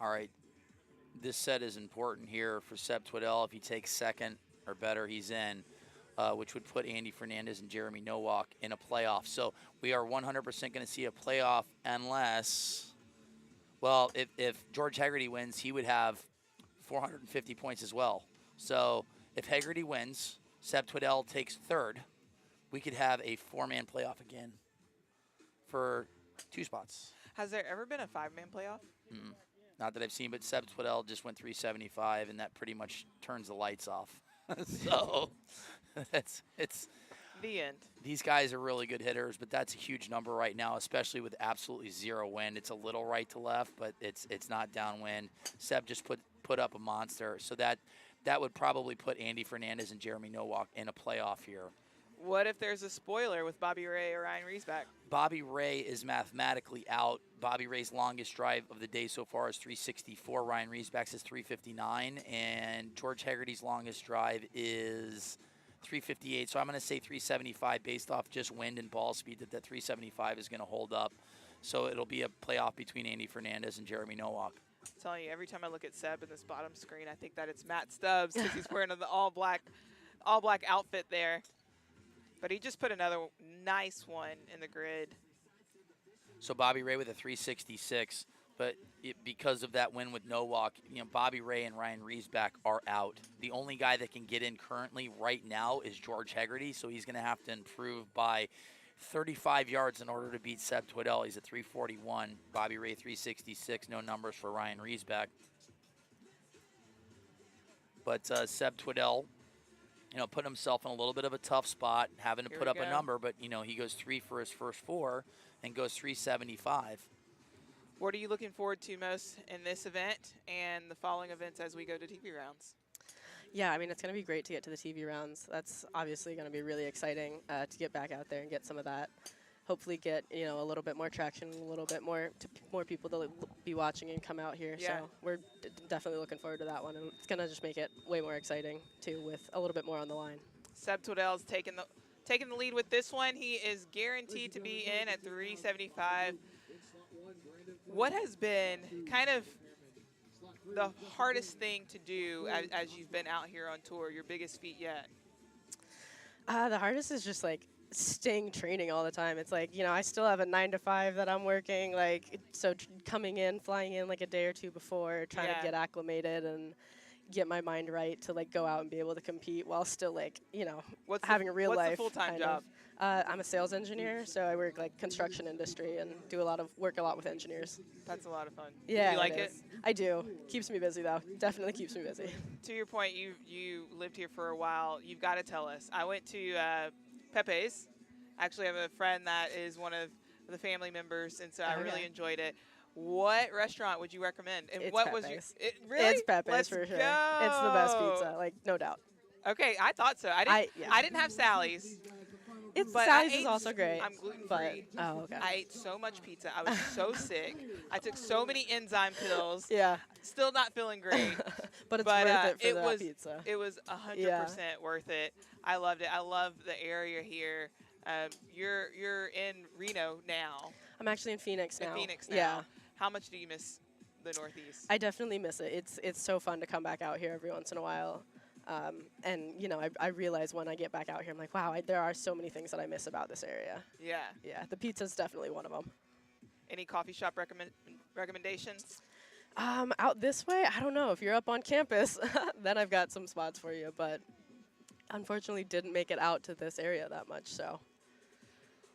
All right. This set is important here for Seb Twiddell. If he takes second or better, he's in, which would put Andy Fernandez and Jeremy Nowak in a playoff. So we are 100% going to see a playoff unless, well, if George Hegarty wins, he would have 450 points as well. So if Hegarty wins, Seb Twiddell takes third, we could have a 4-man playoff again for 2 spots. Has there ever been a 5-man playoff? Not that I've seen, but Seb Twiddell just went 375, and that pretty much turns the lights off. So it's the end. These guys are really good hitters, but that's a huge number right now, especially with absolutely 0 wind. It's a little right to left, but it's not downwind. Seb just put up a monster, so that would probably put Andy Fernandez and Jeremy Nowak in a playoff here. What if there's a spoiler with Bobby Ray or Ryan Riesback? Bobby Ray is mathematically out. Bobby Ray's longest drive of the day so far is 364. Ryan Riesback's is 359. And George Hegarty's longest drive is 358. So I'm going to say 375 based off just wind and ball speed, that 375 is going to hold up. So it'll be a playoff between Andy Fernandez and Jeremy Nowak. I'm telling you, every time I look at Seb in this bottom screen, I think that it's Matt Stubbs because he's wearing the all black outfit there. But he just put another nice one in the grid. So Bobby Ray with a 366, but because of that win with Nowak, Bobby Ray and Ryan Riesback are out. The only guy that can get in currently right now is George Hegarty, so he's going to have to improve by 35 yards in order to beat Seb Twiddell. He's at 341. Bobby Ray 366. No numbers for Ryan Riesbeck. But Seb Twiddell, put himself in a little bit of a tough spot, having to Here put we up a go. number. But, he goes 3 for his first 4 and goes 375. What are you looking forward to most in this event and the following events as we go to TV rounds? Yeah, I mean, it's going to be great to get to the TV rounds. That's obviously going to be really exciting to get back out there and get some of that. Hopefully get, a little bit more traction, a little bit more people to be watching and come out here. Yeah. So we're definitely looking forward to that one. And it's going to just make it way more exciting, too, with a little bit more on the line. Seb Twiddell's taking the lead with this one. He is guaranteed to be in at 375. What has been kind of the hardest thing to do as you've been out here on tour, your biggest feat yet? The hardest is just staying training all the time. It's I still have a 9 to 5 that I'm working. So coming in, flying in a day or two before, trying to get acclimated and get my mind right to go out and be able to compete while still having a real life. What's the full-time kind job? of. I'm a sales engineer, so I work construction industry and work a lot with engineers. That's a lot of fun. Yeah, you like it? I do. Keeps me busy though. Definitely keeps me busy. To your point, you lived here for a while. You've got to tell us. I went to Pepe's. Actually, I have a friend that is one of the family members, and so I really enjoyed it. What restaurant would you recommend? And It's what Pepe's. was your? Really? It's Pepe's Let's for sure. go. It's the best pizza, no doubt. Okay, I thought so. I didn't have Sally's. But Sally's I is ate also great. I'm gluten-free. Oh, okay. I ate so much pizza. I was so sick. I took so many enzyme pills. Yeah. Still not feeling great. But it's worth it for that was, pizza. It was 100% worth it. I loved it. I love the area here. You're in Reno now. I'm actually in Phoenix now. In Phoenix now. Yeah. How much do you miss the Northeast? I definitely miss it. It's so fun to come back out here every once in a while. And, I realize when I get back out here, I'm like, wow, there are so many things that I miss about this area. Yeah. Yeah, the pizza's definitely one of them. Any coffee shop recommendations? Out this way, I don't know. If you're up on campus, then I've got some spots for you. But unfortunately didn't make it out to this area that much, so.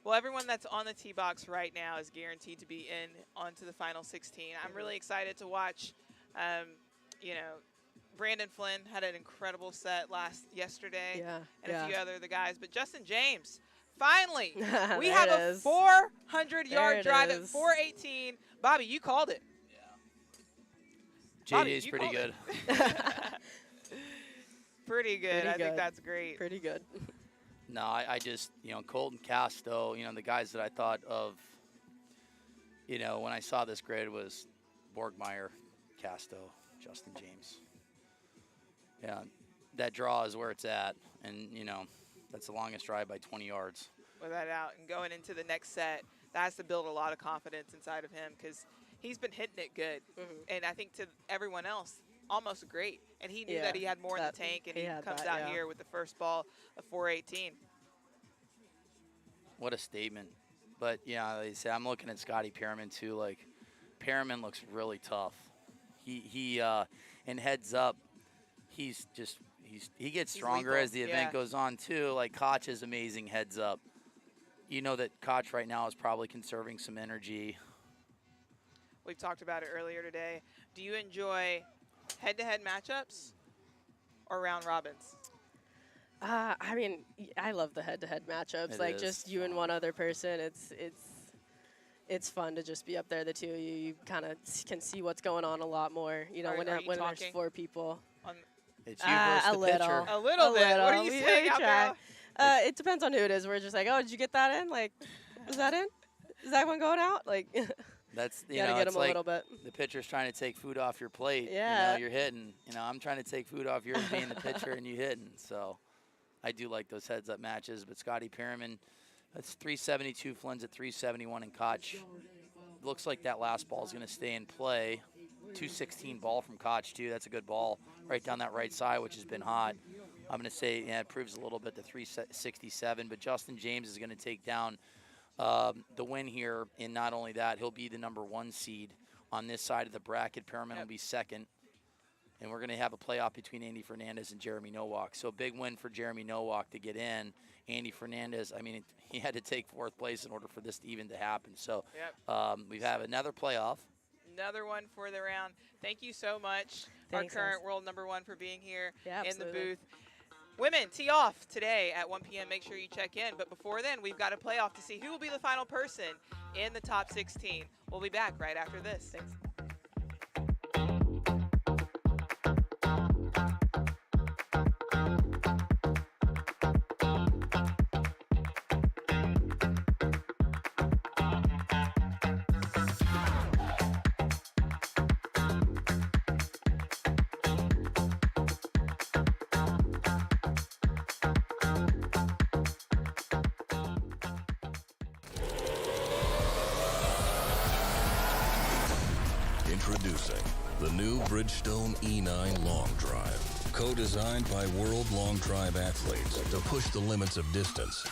Well, everyone that's on the tee box right now is guaranteed to be in onto the final 16. I'm really excited to watch, Brandon Flynn had an incredible set yesterday, and a few other the guys. But Justin James, finally, we have a 400-yard drive at 418. Bobby, you called it. Yeah. JJ's pretty good. Pretty good. I think that's great. Pretty good. No, I just, Colton Casto, the guys that I thought of, when I saw this grid was Borgmeyer, Casto, Justin James. Yeah, that draw is where it's at, and, that's the longest drive by 20 yards. Without doubt, and going into the next set, that has to build a lot of confidence inside of him because he's been hitting it good. And I think to everyone else, almost great. And he knew that he had more in the tank, and he comes out here with the first ball of 418. What a statement. But, yeah, like I said, I'm looking at Scotty Perriman, too. Perriman looks really tough. He and heads up, he gets stronger as the event goes on, too. Koch is amazing heads up. You know that Koch right now is probably conserving some energy. We've talked about it earlier today. Do you enjoy head-to-head matchups or round robins? I mean, I love the head-to-head matchups. Just you and one other person. It's fun to just be up there, the two of you. You kind of can see what's going on a lot more. When there's 4 people. It's you versus the pitcher. A little bit. What are you saying out there? It depends on who it is. We're just like, oh, did you get that in? Was that in? Is that one going out? That's you gotta get him a little bit. The pitcher's trying to take food off your plate. Yeah. You're hitting. I'm trying to take food off yours, being the pitcher, and you hitting. So, I do like those heads-up matches. But Scotty Perriman, that's 372. Flynn's at 371, and Koch looks like that last ball is going to stay in play. 216 ball from Koch too. That's a good ball right down that right side, which has been hot. I'm going to say it proves a little bit to 367. But Justin James is going to take down the win here, and not only that, he'll be the #1 seed on this side of the bracket. Perriman will be second. And we're going to have a playoff between Andy Fernandez and Jeremy Nowak. So big win for Jeremy Nowak to get in. Andy Fernandez, I mean, he had to take 4th place in order for this even to happen. So we have another playoff. Another one for the round. Thank you so much, Thanks, our current guys. world #1 for being here Yeah, in the absolutely. booth. Women tee off today at 1 p.m. Make sure you check in. But before then, we've got a playoff to see who will be the final person in the top 16. We'll be back right after this. Thanks. Introducing the new Bridgestone E9 Long Drive, co-designed by world long drive athletes to push the limits of distance.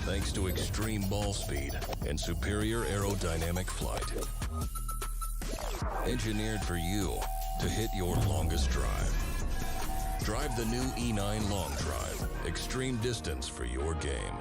Thanks to extreme ball speed and superior aerodynamic flight. Engineered for you to hit your longest drive. Drive the new E9 Long Drive, extreme distance for your game.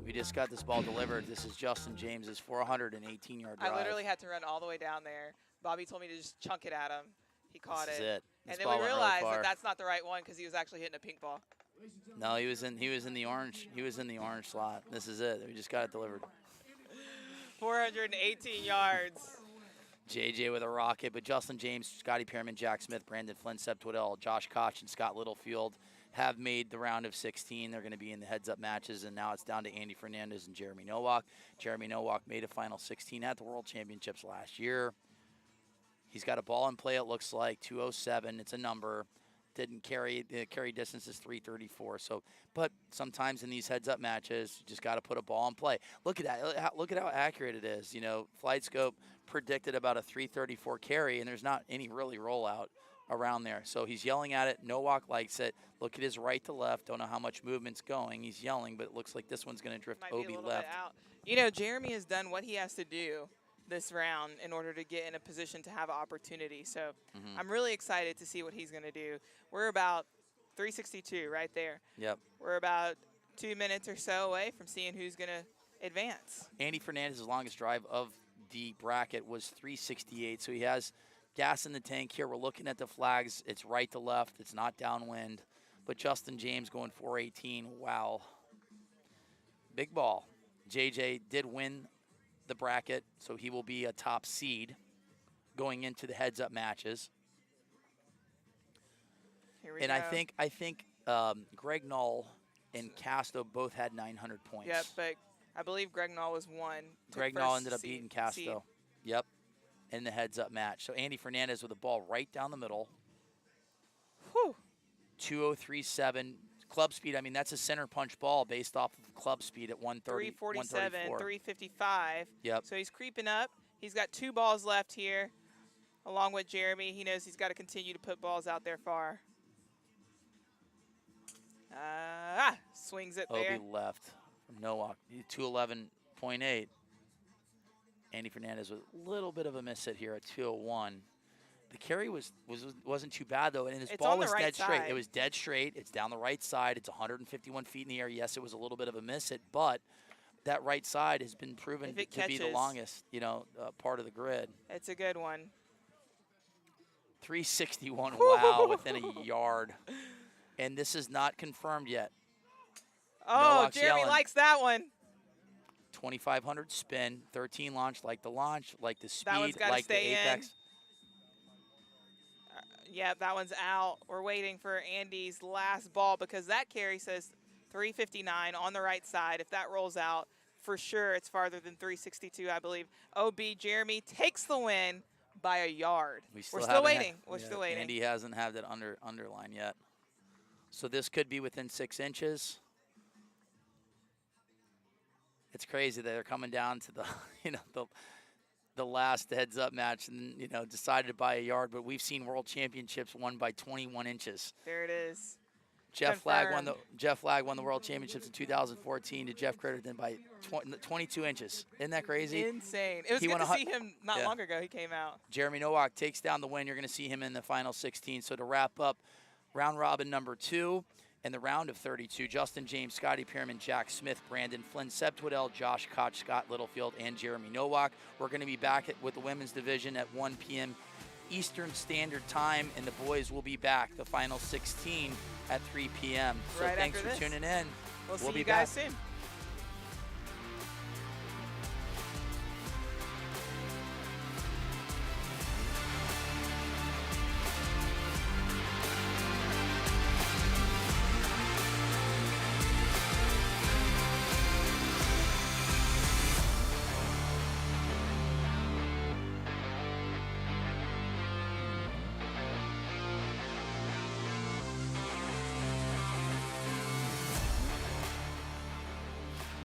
We just got this ball delivered. This is Justin James's 418-yard drive. I literally had to run all the way down there. Bobby told me to just chunk it at him. He caught This is it. it. And This then ball we went really realized far. that that's not the right one because he was actually hitting a pink ball. No, he was in the orange. He was in the orange slot. This is it. We just got it delivered. 418 yards. JJ with a rocket, but Justin James, Scotty Pearman, Jack Smith, Brandon Flynn, Seb Twiddell, Josh Koch, and Scott Littlefield have made the round of 16. They're going to be in the heads-up matches, and now it's down to Andy Fernandez and Jeremy Nowak. Jeremy Nowak made a final 16 at the World Championships last year. He's got a ball in play, it looks like, 207. It's a number. Didn't carry, the carry distance is 334. So, but sometimes in these heads-up matches, you just got to put a ball in play. Look at that. Look at how accurate it is. You know, FlightScope predicted about a 334 carry, and there's not any really rollout around there. So he's yelling at it. Nowak likes it. Look at his right to left. Don't know how much movement's going. He's yelling, but it looks like this one's going to drift Might be a Obi little left. bit out. You know, Jeremy has done what he has to do this round in order to get in a position to have an opportunity. So I'm really excited to see what he's going to do. We're about 362 right there. Yep. We're about 2 minutes or so away from seeing who's going to advance. Andy Fernandez's longest drive of the bracket was 368, so he has gas in the tank here. We're looking at the flags. It's right to left. It's not downwind. But Justin James going 418. Wow. Big ball. JJ did win the bracket, so he will be a top seed going into the heads-up matches. Here we And go. I think Greg Null and Casto both had 900 points. Yep, but I believe Greg Null was one. took Greg Null first ended up seed- beating Casto. seed. Yep, in the heads-up match. So Andy Fernandez with the ball right down the middle. Whew. 2:03.7 club speed. I mean, that's a center punch ball based off of club speed at 130. 347, 134. 355. Yep. So he's creeping up. He's got 2 balls left here, along with Jeremy. He knows he's got to continue to put balls out there far. Swings it there. Obi left from Nowak. 211.8. Andy Fernandez with a little bit of a miss hit here at 201. The carry wasn't too bad though, and his It's ball on the was right dead straight. side. It was dead straight. It's down the right side. It's 151 feet in the air. Yes, it was a little bit of a miss hit, but that right side has been proven If to it be the catches. longest, part of the grid. It's a good one. 361. Wow, within a yard. And this is not confirmed yet. Oh, Nowak's Jeremy yelling. likes that one. 2,500 spin, 13 launch, like the launch, like the speed, That one's gotta like the stay in. apex. Yeah, that one's out. We're waiting for Andy's last ball because that carry says 359 on the right side. If that rolls out, for sure it's farther than 362, I believe. OB Jeremy takes the win by a yard. We're still haven't waiting. had- We're yeah, still waiting. Andy hasn't had that underline yet. So this could be within 6 inches. It's crazy that they're coming down to the, the last heads-up match and, decided by a yard. But we've seen world championships won by 21 inches. There it is. Jeff Flagg won the world championships in 2014 to Jeff Critterton by 22 inches. Isn't that crazy? Insane. It was He good won to a see him not long ago. He came out. Jeremy Nowak takes down the win. You're going to see him in the final 16. So to wrap up round robin number 2 and the round of 32, Justin James, Scotty Pierman, Jack Smith, Brandon Flynn, Seb Twiddell, Josh Koch, Scott Littlefield, and Jeremy Nowak. We're going to be back with the women's division at 1 p.m. Eastern Standard Time, and the boys will be back, the final 16 at 3 p.m. So Right thanks after for this. tuning in. We'll see be you guys back. soon.